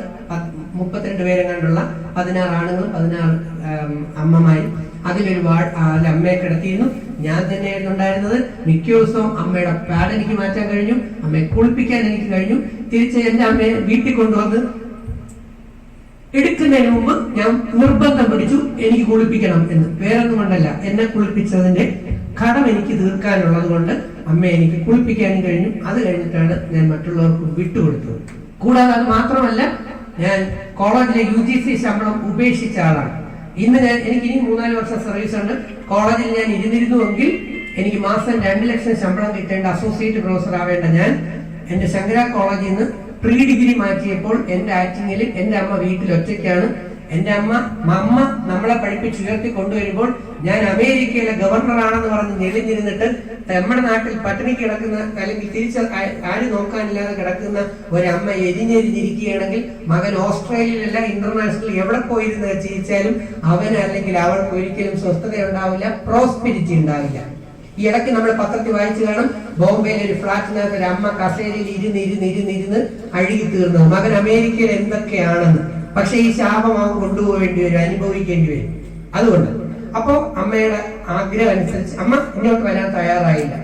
32 പേരെങ്ങാണ്ടുള്ള 16 ആണുങ്ങളും 16 അമ്മമാരും. അതിലൊരു വാർഡ് അമ്മയെ കിടത്തിയിരുന്നു. ഞാൻ തന്നെയായിരുന്നു ഉണ്ടായിരുന്നത്. മിക്ക ദിവസവും അമ്മയുടെ പാഡ് എനിക്ക് മാറ്റാൻ കഴിഞ്ഞു, അമ്മയെ കുളിപ്പിക്കാൻ എനിക്ക് കഴിഞ്ഞു. തിരിച്ച് എന്റെ അമ്മയെ വീട്ടിൽ കൊണ്ടുവന്ന് എടുക്കുന്നതിന് മുമ്പ് ഞാൻ നിർബന്ധം പിടിച്ചു എനിക്ക് കുളിപ്പിക്കണം എന്ന്. വേറൊന്നും കൊണ്ടല്ല, എന്നെ കുളിപ്പിച്ചതിന്റെ കടം എനിക്ക് തീർക്കാനുള്ളത് കൊണ്ട് അമ്മയെ എനിക്ക് കുളിപ്പിക്കാനും കഴിഞ്ഞു. അത് കഴിഞ്ഞിട്ടാണ് ഞാൻ മറ്റുള്ളവർക്ക് വിട്ടുകൊടുത്തത്. കൂടാതെ അത് മാത്രമല്ല, ഞാൻ കോളേജിലെ UGC ശമ്പളം ഉപേക്ഷിച്ച ആളാണ്. ഇന്ന് എനിക്ക് ഇനി 3-4 വർഷം സർവീസ് ഉണ്ട്. കോളേജിൽ ഞാൻ ഇരുന്നിരുന്നുവെങ്കിൽ എനിക്ക് മാസം 2 ലക്ഷം ശമ്പളം കിട്ടേണ്ട അസോസിയേറ്റ് പ്രൊഫസർ ആവേണ്ട ഞാൻ എന്റെ ശങ്കര കോളേജിൽ നിന്ന് പ്രീ-ഡിഗ്രി മാറ്റിയപ്പോൾ എന്റെ ആക്ടിങ്ങിൽ എന്റെ അമ്മ വീട്ടിൽ ഒറ്റയ്ക്കാണ്. എന്റെ അമ്മ നമ്മളെ പഠിപ്പിച്ച് ഉയർത്തി കൊണ്ടുവരുമ്പോൾ ഞാൻ അമേരിക്കയിലെ ഗവർണറാണെന്ന് പറഞ്ഞ് ഞെളിഞ്ഞിരുന്നിട്ട് നമ്മുടെ നാട്ടിൽ പട്ടിണി കിടക്കുന്ന, അല്ലെങ്കിൽ തിരിച്ച് ആര് നോക്കാനില്ലാതെ കിടക്കുന്ന ഒരമ്മ എരിഞ്ഞെരിഞ്ഞിരിക്കുകയാണെങ്കിൽ മകൻ ഓസ്ട്രേലിയയിലല്ല ഇന്റർനാഷണൽ എവിടെ പോയിരുന്ന് ജീവിച്ചാലും അവന് അല്ലെങ്കിൽ അവൾക്ക് ഒരിക്കലും സ്വസ്ഥത ഉണ്ടാവില്ല, പ്രോസ്പെരിറ്റി ഉണ്ടാവില്ല. ഈ ഇടയ്ക്ക് നമ്മൾ പത്രത്തിൽ വായിച്ചു കാണും, ബോംബെയിലെ ഒരു ഫ്ലാറ്റിനകത്ത് ഒരു അമ്മ കസേരയിൽ ഇരുന്ന് അഴുകി തീർന്നത്. മകൻ അമേരിക്കയിൽ എന്തൊക്കെയാണെന്ന്. പക്ഷെ ഈ ശാപം അവൻ കൊണ്ടുപോകേണ്ടി വരും, അനുഭവിക്കേണ്ടി വരും. അതുകൊണ്ട് അപ്പോ അമ്മയുടെ ആഗ്രഹം അനുസരിച്ച് അമ്മ ഇങ്ങോട്ട് വരാൻ തയ്യാറായില്ല,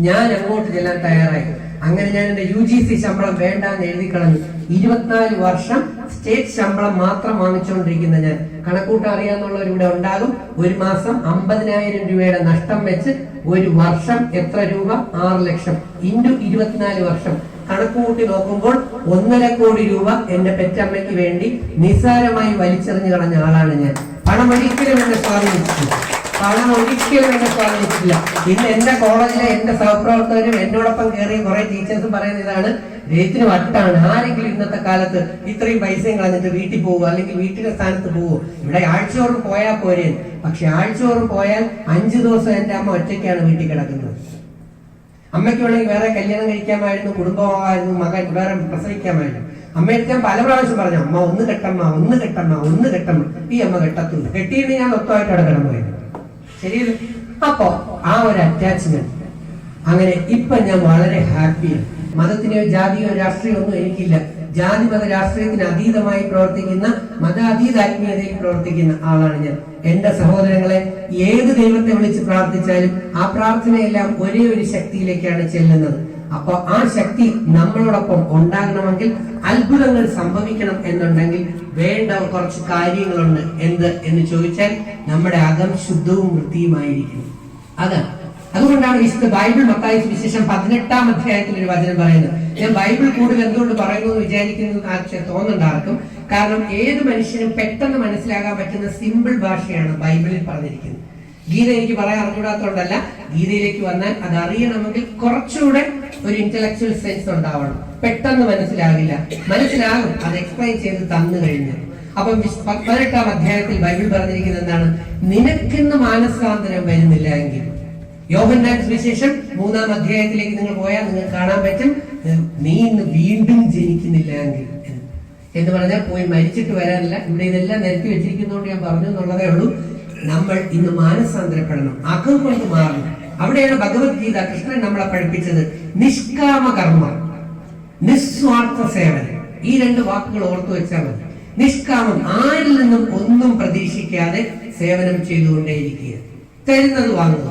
ഞാൻ അങ്ങോട്ട് ചെല്ലാൻ തയ്യാറായി. അങ്ങനെ ഞാൻ എന്റെ UGC ശമ്പളം വേണ്ടാന്ന് എഴുതി കളഞ്ഞു. 24 വർഷം സ്റ്റേറ്റ് ശമ്പളം മാത്രം വാങ്ങിച്ചുകൊണ്ടിരിക്കുന്ന ഞാൻ, കണക്കൂട്ടം അറിയാന്നുള്ളവരിവിടെ ഉണ്ടാകും. ഒരു മാസം 50,000 രൂപയുടെ നഷ്ടം വെച്ച് ഒരു വർഷം എത്ര രൂപ? 6 ലക്ഷം ഇൻറ്റു 24 വർഷം കണക്കുകൂട്ടി നോക്കുമ്പോൾ 1.5 കോടി രൂപ എന്റെ പെറ്റമ്മയ്ക്ക് വേണ്ടി നിസ്സാരമായി വലിച്ചെറിഞ്ഞു കളഞ്ഞ ആളാണ് ഞാൻ. പണം ഒരിക്കലും എന്നെ സ്വാധീനിച്ചിട്ടില്ല. ഇന്ന് എന്റെ കോളേജിലെ എന്റെ സഹപ്രവർത്തകരും എന്നോടൊപ്പം കയറിയ കുറെ ടീച്ചേഴ്സും പറയുന്ന ഇതാണ്, രേത്തിന് വട്ടാണ്. ആരെങ്കിലും ഇന്നത്തെ കാലത്ത് ഇത്രയും പൈസയും കളഞ്ഞിട്ട് വീട്ടിൽ പോവുക, അല്ലെങ്കിൽ വീട്ടിലെ സ്ഥാനത്ത് പോവുക. ഇവിടെ ആഴ്ചയോറും പോയാൽ പോരേ. പക്ഷെ ആഴ്ചയോറും പോയാൽ 5 ദിവസം എന്റെ അമ്മ ഒറ്റയ്ക്കാണ് വീട്ടിൽ കിടക്കുന്നത്. അമ്മയ്ക്ക് വേണമെങ്കിൽ വേറെ കല്യാണം കഴിക്കാമായിരുന്നു, കുടുംബമായിരുന്നു, മകൻ വേറെ പ്രസവിക്കാമായിരുന്നു. അമ്മയെടുത്ത് ഞാൻ പല പ്രാവശ്യം പറഞ്ഞു, അമ്മ ഒന്ന് കെട്ടമ്മ. ഈ അമ്മ കെട്ടത്തുണ്ട്. കെട്ടിയിട്ട് ഞാൻ മൊത്തമായിട്ട് അവിടെ കിടന്നുപോയത്. ശരിയല്ലേ? അപ്പോ ആ ഒരു അറ്റാച്ച്മെന്റ്, അങ്ങനെ ഇപ്പൊ ഞാൻ വളരെ ഹാപ്പിയാണ്. മതത്തിനെയോ ജാതിയോ രാഷ്ട്രീയോ ഒന്നും എനിക്കില്ല. ജാതി മത രാഷ്ട്രീയത്തിന് അതീതമായി പ്രവർത്തിക്കുന്ന, മതാതീത ആത്മീയതയിൽ പ്രവർത്തിക്കുന്ന ആളാണ് ഞാൻ. എന്റെ സഹോദരങ്ങളെ, ഏത് ദൈവത്തെ വിളിച്ച് പ്രാർത്ഥിച്ചാലും ആ പ്രാർത്ഥനയെല്ലാം ഒരേ ഒരു ശക്തിയിലേക്കാണ് ചെല്ലുന്നത്. അപ്പൊ ആ ശക്തി നമ്മളോടൊപ്പം ഉണ്ടാകണമെങ്കിൽ, അത്ഭുതങ്ങൾ സംഭവിക്കണം എന്നുണ്ടെങ്കിൽ വേണ്ട കുറച്ച് കാര്യങ്ങളുണ്ട്. എന്ന് ചോദിച്ചാൽ നമ്മുടെ അകം ശുദ്ധവും വൃത്തിയുമായിരിക്കണം. അതുകൊണ്ടാണ് വിശുദ്ധ ബൈബിൾ മത്തായി സുവിശേഷം 18-ാം അധ്യായത്തിൽ ഒരു വചനം പറയുന്നത്. ഞാൻ ബൈബിൾ കൂടുതൽ എന്തുകൊണ്ട് പറയുന്നു എന്ന് വിചാരിക്കുന്നത് തോന്നുന്നുണ്ടാർക്കും. കാരണം ഏത് മനുഷ്യനും പെട്ടെന്ന് മനസ്സിലാകാൻ പറ്റുന്ന സിമ്പിൾ ഭാഷയാണ് ബൈബിളിൽ പറഞ്ഞിരിക്കുന്നത്. ഗീത എനിക്ക് പറയാൻ അറിഞ്ഞൂടാത്തോണ്ടല്ല, ഗീതയിലേക്ക് വന്നാൽ അത് അറിയണമെങ്കിൽ കുറച്ചുകൂടെ ഒരു ഇന്റലക്ച്വൽ സെൻസ് ഉണ്ടാവണം. പെട്ടെന്ന് മനസ്സിലാകും അത് എക്സ്പ്ലെയിൻ ചെയ്ത് തന്നു കഴിഞ്ഞാൽ. അപ്പം 18-ാം അധ്യായത്തിൽ ബൈബിൾ പറഞ്ഞിരിക്കുന്നത് എന്താണ്? നിനക്കിന്ന് മാനസാന്തരം വരുന്നില്ല എങ്കിൽ, യോഹന്നാൻ സുവിശേഷം 3-ാം അധ്യായത്തിലേക്ക് നിങ്ങൾ പോയാൽ നിങ്ങൾക്ക് കാണാൻ പറ്റും, നീ ഇന്ന് വീണ്ടും ജനിക്കുന്നില്ല എങ്കിൽ എന്ന് പറഞ്ഞാൽ പോയി മരിച്ചിട്ട് വരാനില്ല. ഇവിടെ ഇതെല്ലാം നിരത്തി വെച്ചിരിക്കുന്നതുകൊണ്ട് ഞാൻ പറഞ്ഞു എന്നുള്ളതേ ഉള്ളൂ. നമ്മൾ ഇന്ന് മാനസാന്തരപ്പെടണം, അകം കൊണ്ട് മാറണം. അവിടെയാണ് ഭഗവത്ഗീത കൃഷ്ണൻ നമ്മളെ പഠിപ്പിച്ചത് നിഷ്കാമ കർമ്മം, നിസ്വാർത്ഥ സേവനം. ഈ 2 വാക്കുകൾ ഓർത്തു വെച്ചാൽ മതി. നിഷ്കാമം, ആരിൽ നിന്നും ഒന്നും പ്രതീക്ഷിക്കാതെ സേവനം ചെയ്തുകൊണ്ടേയിരിക്കുക, തരുന്നത് വാങ്ങുക.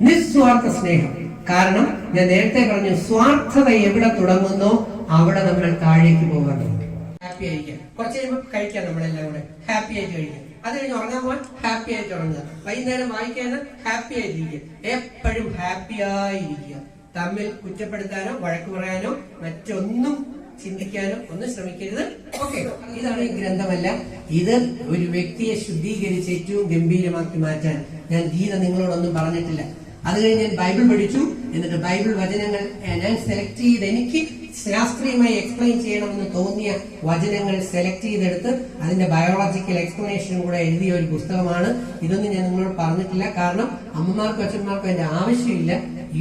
നിസ്വാർത്ഥ സ്നേഹം, കാരണം ഞാൻ നേരത്തെ പറഞ്ഞു, സ്വാർത്ഥത എവിടെ തുടങ്ങുന്നോ അവിടെ നമ്മൾ താഴേക്ക് പോകാൻ തുടങ്ങും. ഹാപ്പി ആയിരിക്കാം, കുറച്ച് കഴിയുമ്പോൾ കഴിക്കാം, നമ്മളെല്ലാം കൂടെ ഹാപ്പി ആയിട്ട് കഴിക്കാം. അത് കഴിഞ്ഞ് ഉറങ്ങാൻ പോകാൻ ഹാപ്പി ആയിട്ട് ഉറങ്ങുക, വൈകുന്നേരം വായിക്കാൻ ഹാപ്പി ആയിട്ടിരിക്കുക, എപ്പോഴും ഹാപ്പി ആയിരിക്കുക. തമ്മിൽ കുറ്റപ്പെടുത്താനോ വഴക്ക് പറയാനോ മറ്റൊന്നും ചിന്തിക്കാനോ ഒന്നും ശ്രമിക്കരുത്. ഓക്കെ, ഇതാണ് ഈ ഗ്രന്ഥമല്ല, ഇത് ഒരു വ്യക്തിയെ ശുദ്ധീകരിച്ച് ഏറ്റവും ഗംഭീരമാക്കി മാറ്റാൻ ഞാൻ ഗീത നിങ്ങളോടൊന്നും പറഞ്ഞിട്ടില്ല. അത് കഴിഞ്ഞ് ഞാൻ ബൈബിൾ പഠിച്ചു. എന്നിട്ട് ബൈബിൾ വചനങ്ങൾ ഞാൻ സെലക്ട് ചെയ്ത്, എനിക്ക് ശാസ്ത്രീയമായി എക്സ്പ്ലെയിൻ ചെയ്യണമെന്ന് തോന്നിയ വചനങ്ങൾ സെലക്ട് ചെയ്തെടുത്ത് അതിന്റെ ബയോളജിക്കൽ എക്സ്പ്ലനേഷനും കൂടെ എഴുതിയ ഒരു പുസ്തകമാണ്. ഇതൊന്നും ഞാൻ നിങ്ങളോട് പറഞ്ഞിട്ടില്ല, കാരണം അമ്മമാർക്കും അച്ഛന്മാർക്കും അതിന്റെ ആവശ്യമില്ല.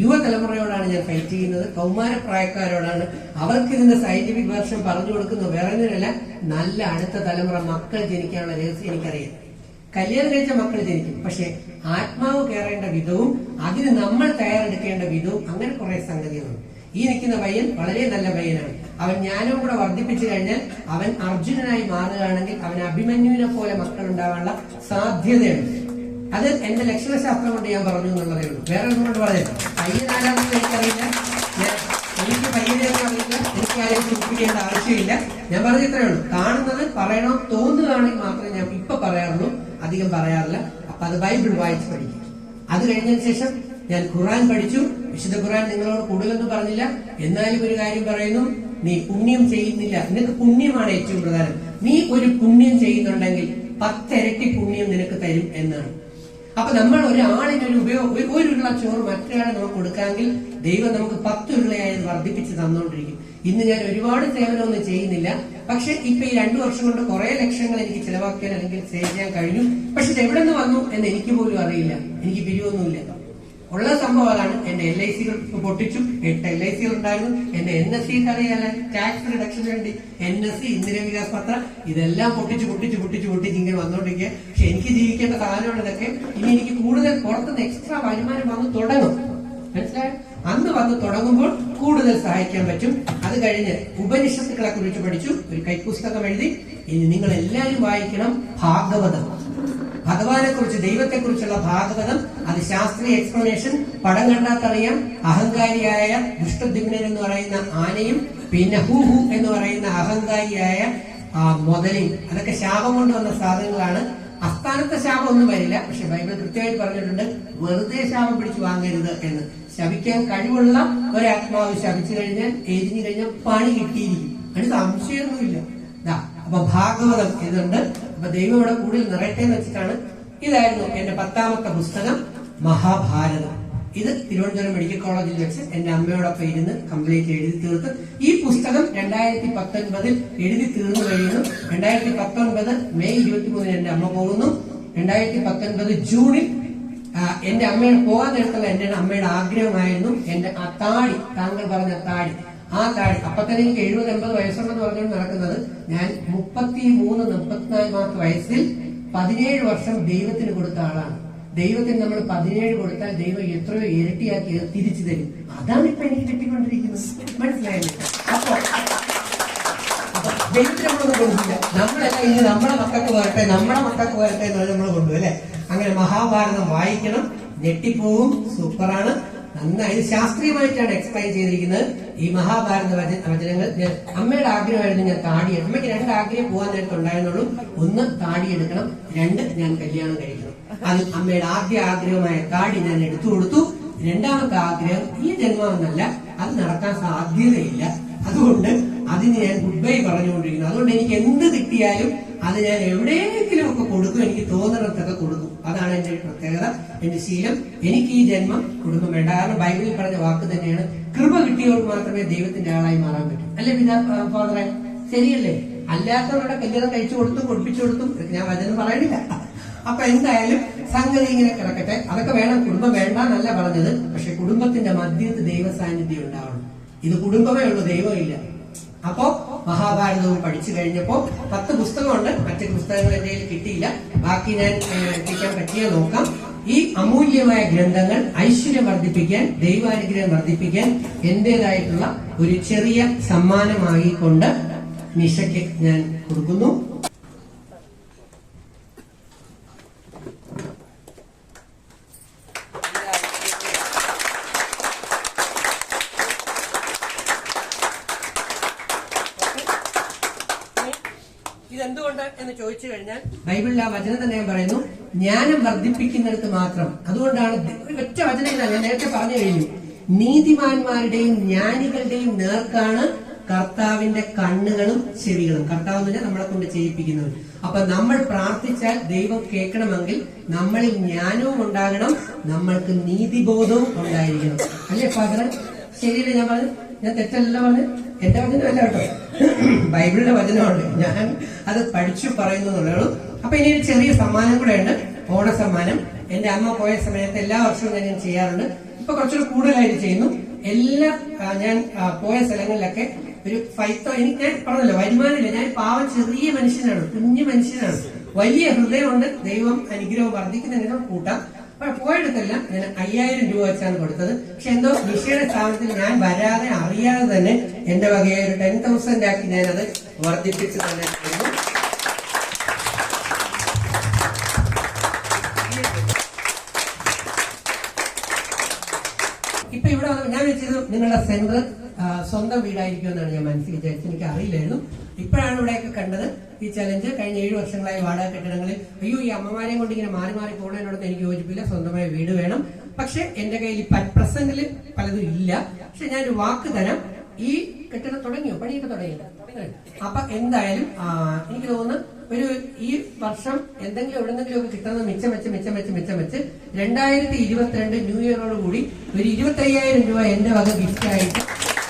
യുവതലമുറയോടാണ് ഞാൻ ഫൈറ്റ് ചെയ്യുന്നത്, കൗമാരപ്രായക്കാരോടാണ്. അവർക്ക് ഇതിന്റെ സയന്റിഫിക് വേർഷൻ പറഞ്ഞു കൊടുക്കുന്നത് വേറൊന്നുമല്ല, നല്ല അടുത്ത തലമുറ മക്കൾ ജനിക്കാനുള്ള രഹസ്യം എനിക്കറിയാം. കല്യാണം കഴിച്ച മക്കൾ ജനിക്കും, പക്ഷെ ആത്മാവ് കയറേണ്ട വിധവും അതിന് നമ്മൾ തയ്യാറെടുക്കേണ്ട വിധവും അങ്ങനെ കുറെ സംഗതികളുണ്ട്. ഈ നിൽക്കുന്ന പയ്യൻ വളരെ നല്ല പയ്യനാണ്. അവൻ ജ്ഞാനവും കൂടെ വർദ്ധിപ്പിച്ചു കഴിഞ്ഞാൽ അവൻ അർജുനനായി മാറുകയാണെങ്കിൽ അവൻ അഭിമന്യുവിനെ പോലെ മക്കൾ ഉണ്ടാവാനുള്ള സാധ്യതയുണ്ട്. അത് എന്റെ ലക്ഷണശാസ്ത്രം കൊണ്ട് ഞാൻ പറഞ്ഞു എന്നുള്ളതേ ഉള്ളൂ. വേറെ ഒന്നും കൊണ്ട് പറയാം. പയ്യനാരാണെന്ന് എനിക്കറിയില്ല, എനിക്ക് പയ്യനെയൊന്നും അറിയില്ല, എനിക്ക് ആരെയും സൂചിപ്പിക്കേണ്ട ആവശ്യമില്ല. ഞാൻ പറഞ്ഞ ഇത്രയേ ഉള്ളൂ. കാണുന്നത് പറയണോ തോന്നുകയാണെങ്കിൽ മാത്രമേ ഞാൻ ഇപ്പൊ പറയാറുള്ളൂ, അധികം പറയാറില്ല. അപ്പൊ അത് ബൈബിൾ വായിച്ച് പഠിക്കും. അത് കഴിഞ്ഞതിന് ശേഷം ഞാൻ ഖുർആൻ പഠിച്ചു. വിശുദ്ധ ഖുർആൻ നിങ്ങളോട് കൂടുതലൊന്നും പറഞ്ഞില്ല, എന്നാലും ഒരു കാര്യം പറയുന്നു, നീ പുണ്യം ചെയ്യുന്നില്ല. നിനക്ക് പുണ്യമാണ് ഏറ്റവും പ്രധാനം. നീ ഒരു പുണ്യം ചെയ്യുന്നുണ്ടെങ്കിൽ 10 ഇരട്ടി പുണ്യം നിനക്ക് തരും എന്നാണ്. അപ്പൊ നമ്മൾ ഒരാളിനൊരു ഒരു ഉരുള ചോറ് മറ്റൊരാളെ നമുക്ക് കൊടുക്കാമെങ്കിൽ ദൈവം നമുക്ക് 10 ഉരുളയായി വർദ്ധിപ്പിച്ച് തന്നുകൊണ്ടിരിക്കും. ഇന്ന് ഞാൻ ഒരുപാട് സേവനമൊന്നും ചെയ്യുന്നില്ല, പക്ഷെ ഇപ്പൊ ഈ 2 വർഷം കൊണ്ട് കുറെ ലക്ഷങ്ങൾ എനിക്ക് ചെലവാക്കാൻ അല്ലെങ്കിൽ സേവ് ചെയ്യാൻ കഴിഞ്ഞു. പക്ഷെ ഇത് എവിടെ നിന്ന് വന്നു എന്ന് എനിക്ക് പോലും അറിയില്ല. എനിക്ക് പിരിവൊന്നുമില്ല. ഉള്ള സംഭവം അതാണ്. എന്റെ LIC പൊട്ടിച്ചു. 8 LIC ഉണ്ടായിരുന്നു. എന്റെ NSC അറിയാല, ടാക്സ് റിഡക്ഷന് വേണ്ടി NSC, ഇന്ദിര വികാസ് പത്ര, ഇതെല്ലാം പൊട്ടിച്ച് ഇങ്ങനെ വന്നോണ്ടിരിക്കുക. പക്ഷെ എനിക്ക് ജീവിക്കേണ്ട സാധനമാണ് ഇതൊക്കെ. ഇനി എനിക്ക് കൂടുതൽ പുറത്തുനിന്ന് എക്സ്ട്രാ വരുമാനം വന്ന് തുടങ്ങും. മനസ്സിലായോ? അന്ന് വന്ന് തുടങ്ങുമ്പോൾ കൂടുതൽ സഹായിക്കാൻ പറ്റും. അത് കഴിഞ്ഞ് ഉപനിഷത്തുക്കളെ കുറിച്ച് പഠിച്ചു, ഒരു കൈപ്പുസ്തകം എഴുതി. ഇനി നിങ്ങൾ എല്ലാവരും വായിക്കണം ഭാഗവതം. ഭഗവാനെ കുറിച്ച്, ദൈവത്തെ കുറിച്ചുള്ള ഭാഗവതം. അത് ശാസ്ത്രീയ എക്സ്പ്ലനേഷൻ. പടം കണ്ടാത്തറിയാം. അഹങ്കാരിയായ ദുഷ്ടദ്യുമ്നൻ എന്ന് പറയുന്ന ആനയും പിന്നെ ഹു എന്ന് പറയുന്ന അഹങ്കാരിയായ മുതലയും, അതൊക്കെ ശാപം കൊണ്ട് വന്ന സാധനങ്ങളാണ്. അസ്ഥാനത്തെ ശാപം ഒന്നും വരില്ല, പക്ഷെ ബൈബിൾ കൃത്യമായിട്ട് പറഞ്ഞിട്ടുണ്ട് വെറുതെ ശാപം പിടിച്ചു വാങ്ങരുത് എന്ന്. ശപിക്കാൻ കഴിവുള്ള ഒരാത്മാവ് ശപിച്ചു കഴിഞ്ഞാൽ, എരിഞ്ഞു കഴിഞ്ഞാൽ പണി കിട്ടിയിരിക്കും. അതിന് സംശയമൊന്നുമില്ല. അപ്പൊ ഭാഗവതം ഇതുണ്ട്. അപ്പൊ ദൈവം ഇവിടെ കൂടുതൽ നിറയട്ടെ എന്ന് വെച്ചിട്ടാണ്. ഇതായിരുന്നു എന്റെ 10ാമത്തെ പുസ്തകം, മഹാഭാരതം. ഇത് തിരുവനന്തപുരം മെഡിക്കൽ കോളേജിൽ വെച്ച് എന്റെ അമ്മയോടൊപ്പം ഇരുന്ന് കംപ്ലീറ്റ് എഴുതി തീർത്ത്. ഈ പുസ്തകം 2019 എഴുതി തീർന്നു കഴിയുന്നു. 2019 മെയ് 23 എന്റെ അമ്മ പോകുന്നു. 2019 ജൂണിൽ എന്റെ അമ്മയുടെ പോകാൻ നേരത്തുള്ള എന്റെ അമ്മയുടെ ആഗ്രഹമായിരുന്നു എന്റെ ആ താടി, താങ്കൾ പറഞ്ഞ താടി, ആ താടി. അപ്പൊ തന്നെ എനിക്ക് 70-80 വയസ്സുണ്ടെന്ന് പറഞ്ഞുകൊണ്ട് നടക്കുന്നത്. ഞാൻ 33-34 വയസ്സിൽ 17 വർഷം ദൈവത്തിന് കൊടുത്ത ആളാണ്. ദൈവത്തിന് നമ്മൾ 17 കൊടുത്താൽ ദൈവം എത്രയോ ഇരട്ടിയാക്കി തിരിച്ചു തരും. അതാണ് ഇപ്പൊ എനിക്ക് കിട്ടിക്കൊണ്ടിരിക്കുന്നത്. മനസ്സിലായില്ലേ? അപ്പൊ ദൈവത്തിന് നമ്മളൊന്നും കൊടുക്കില്ല. നമ്മളെല്ലാം ഇനി നമ്മുടെ മക്കൾക്ക് വരട്ടെ എന്ന് നമ്മൾ കൊണ്ടുപോകും അല്ലെ. അങ്ങനെ മഹാഭാരതം വായിക്കണം, ഞെട്ടിപ്പോവും. സൂപ്പറാണ്. നന്നായി ശാസ്ത്രീയമായിട്ടാണ് എക്സ്പ്ലെയിൻ ചെയ്തിരിക്കുന്നത് ഈ മഹാഭാരത വചനങ്ങൾ. അമ്മയുടെ ആഗ്രഹമായിരുന്നു ഞാൻ താടി. അമ്മയ്ക്ക് 2 ആഗ്രഹം പോകാൻ നേരത്തെ ഉണ്ടായിരുന്നുള്ളൂ. 1 താടി എടുക്കണം, 2 ഞാൻ കല്യാണം കഴിക്കണം. അത് അമ്മയുടെ ആദ്യ ആഗ്രഹമായ താടി ഞാൻ എടുത്തു കൊടുത്തു. 2ാമത്തെ ആഗ്രഹം ഈ ജന്മമെന്നല്ല, അത് നടക്കാൻ സാധ്യതയില്ല. അതുകൊണ്ട് അതിന് ഞാൻ ഗുഡ് ബൈ പറഞ്ഞുകൊണ്ടിരിക്കുന്നു. അതുകൊണ്ട് എനിക്ക് എന്ത് കിട്ടിയാലും അത് ഞാൻ എവിടെയെങ്കിലും ഒക്കെ കൊടുക്കും. എനിക്ക് തോന്നുന്നിടത്തൊക്കെ കൊടുക്കും. അതാണ് എന്റെ പ്രത്യേകത, എന്റെ ശീലം. എനിക്ക് ഈ ജന്മം കുടുംബം വേണ്ട. കാരണം ബൈബിളിൽ പറഞ്ഞ വാക്ക് തന്നെയാണ്, കൃപ കിട്ടിയവർക്ക് മാത്രമേ ദൈവത്തിന്റെ ആളായി മാറാൻ പറ്റൂ. അല്ലെ ഫാദറെ? ശരിയല്ലേ? അല്ലാത്തവരുടെ കല്യാണം കഴിച്ചു കൊടുത്തും കൊടുപ്പിച്ചു കൊടുത്തും ഞാൻ വചനം പറയണില്ല. അപ്പൊ എന്തായാലും സംഗതി ഇങ്ങനെ കിടക്കട്ടെ. അതൊക്കെ വേണം. കുടുംബം വേണ്ടെന്നല്ല പറഞ്ഞത്, പക്ഷെ കുടുംബത്തിന്റെ മധ്യത്ത് ദൈവ സാന്നിധ്യം ഉണ്ടാവണം. ഇത് കുടുംബമേ ഉള്ളൂ, ദൈവമില്ല. അപ്പോ മഹാഭാരതവും പഠിച്ചു കഴിഞ്ഞപ്പോ 10 പുസ്തകമുണ്ട്. മറ്റു പുസ്തകങ്ങൾ എന്റെ കയ്യിൽ കിട്ടിയില്ല. ബാക്കി ഞാൻ എത്തിക്കാൻ പറ്റിയോ നോക്കാം. ഈ അമൂല്യമായ ഗ്രന്ഥങ്ങൾ ഐശ്വര്യം വർദ്ധിപ്പിക്കാൻ, ദൈവാനുഗ്രഹം വർദ്ധിപ്പിക്കാൻ എന്റേതായിട്ടുള്ള ഒരു ചെറിയ സമ്മാനമായിക്കൊണ്ട് നിഷയ്ക്ക് ഞാൻ കൊടുക്കുന്നു. ഇതെന്തുകൊണ്ട് എന്ന് ചോദിച്ചു കഴിഞ്ഞാൽ ബൈബിളിൽ ആ വചനം തന്നെ ഞാൻ പറയുന്നു, ജ്ഞാനം വർദ്ധിപ്പിക്കുന്നിടത്ത് മാത്രം. അതുകൊണ്ടാണ് ഒറ്റ വചനം ഞാൻ നേരത്തെ പറഞ്ഞു കഴിഞ്ഞു, നീതിമാന്മാരുടെയും ജ്ഞാനികളുടെയും നേർക്കാണ് കർത്താവിന്റെ കണ്ണുകളും ചെവികളും. കർത്താവ് എന്ന് പറഞ്ഞാൽ നമ്മളെ കൊണ്ട് ചെയ്യിപ്പിക്കുന്നത്. അപ്പൊ നമ്മൾ പ്രാർത്ഥിച്ചാൽ ദൈവം കേൾക്കണമെങ്കിൽ നമ്മളിൽ ജ്ഞാനവും ഉണ്ടാകണം, നമ്മൾക്ക് നീതിബോധവും ഉണ്ടായിരിക്കണം. അല്ലേ ഫാദറെ? ശരിയല്ലേ ഞാൻ പറഞ്ഞു? ഞാൻ തെറ്റല്ല പറഞ്ഞു? എന്റെ വചനമല്ല കേട്ടോ, ബൈബിളിന്റെ വചനമുണ്ട്. ഞാൻ അത് പഠിച്ചു പറയുന്നുള്ളൂ. അപ്പൊ ഇനി ഒരു ചെറിയ സമ്മാനം കൂടെ ഉണ്ട്, ഓണസമ്മാനം. എന്റെ അമ്മ പോയ സമയത്ത് എല്ലാ വർഷവും ഞാൻ ചെയ്യാറുണ്ട്. ഇപ്പൊ കുറച്ചുകൂടി കൂടുതലായിട്ട് ചെയ്യുന്നു. ഞാൻ പോയ സ്ഥലങ്ങളിലൊക്കെ ഒരു 5,000, എനിക്ക് ഞാൻ പറഞ്ഞല്ലോ വരുമാനമില്ല, ഞാൻ പാവം ചെറിയ മനുഷ്യനാണ്, കുഞ്ഞു മനുഷ്യനാണ്. വലിയ ഹൃദയമുണ്ട്. ദൈവം അനുഗ്രഹം വർദ്ധിക്കുന്നതിനും കൂട്ടാം. അപ്പൊ പോയെടുത്തെല്ലാം ഞാൻ 5000 രൂപ വെച്ചാണ് കൊടുത്തത്. പക്ഷെ എന്തോ നിഷയുടെ സ്ഥാനത്തിൽ ഞാൻ വരാതെ അറിയാതെ തന്നെ എന്റെ വകയെ ഒരു 10,000 ആക്കി ഞാനത് വർദ്ധിപ്പിച്ച് തന്നെ ചെയ്തു. ഇപ്പൊ ഇവിടെ ഞാൻ വെച്ചത് നിങ്ങളുടെ സെന്റർ സ്വന്തം വീടായിരിക്കും എന്നാണ് ഞാൻ മനസ്സിൽ വിചാരിച്ചത്. എനിക്ക് അറിയില്ലായിരുന്നു. ഇപ്പോഴാണ് ഇവിടെയൊക്കെ കണ്ടത് ഈ ചലഞ്ച്. കഴിഞ്ഞ 7 വർഷങ്ങളായി വാടക കെട്ടിടങ്ങളിൽ അയ്യോ ഈ അമ്മമാരെയും കൊണ്ട് ഇങ്ങനെ മാറി മാറി പോകുന്നതിനോടൊന്നും എനിക്ക് യോജിപ്പില്ല. സ്വന്തമായ വീട് വേണം. പക്ഷെ എന്റെ കയ്യിൽ പ്രസന്റിൽ പലതും ഇല്ല. പക്ഷെ ഞാനൊരു വാക്ക് തരാം. ഈ കെട്ടിടം തുടങ്ങിയോ? പണിയൊക്കെ തുടങ്ങിയില്ല. അപ്പൊ എന്തായാലും എനിക്ക് തോന്നുന്നു ഈ വർഷം എന്തെങ്കിലും എവിടെന്നെങ്കിലും ഒക്കെ കിട്ടുന്നത് മിച്ചം വെച്ച് 2022 ന്യൂ ഇയറോട് കൂടി ഒരു 25,000 രൂപ എന്റെ വക ഗിഫ്റ്റ് ആയിട്ട്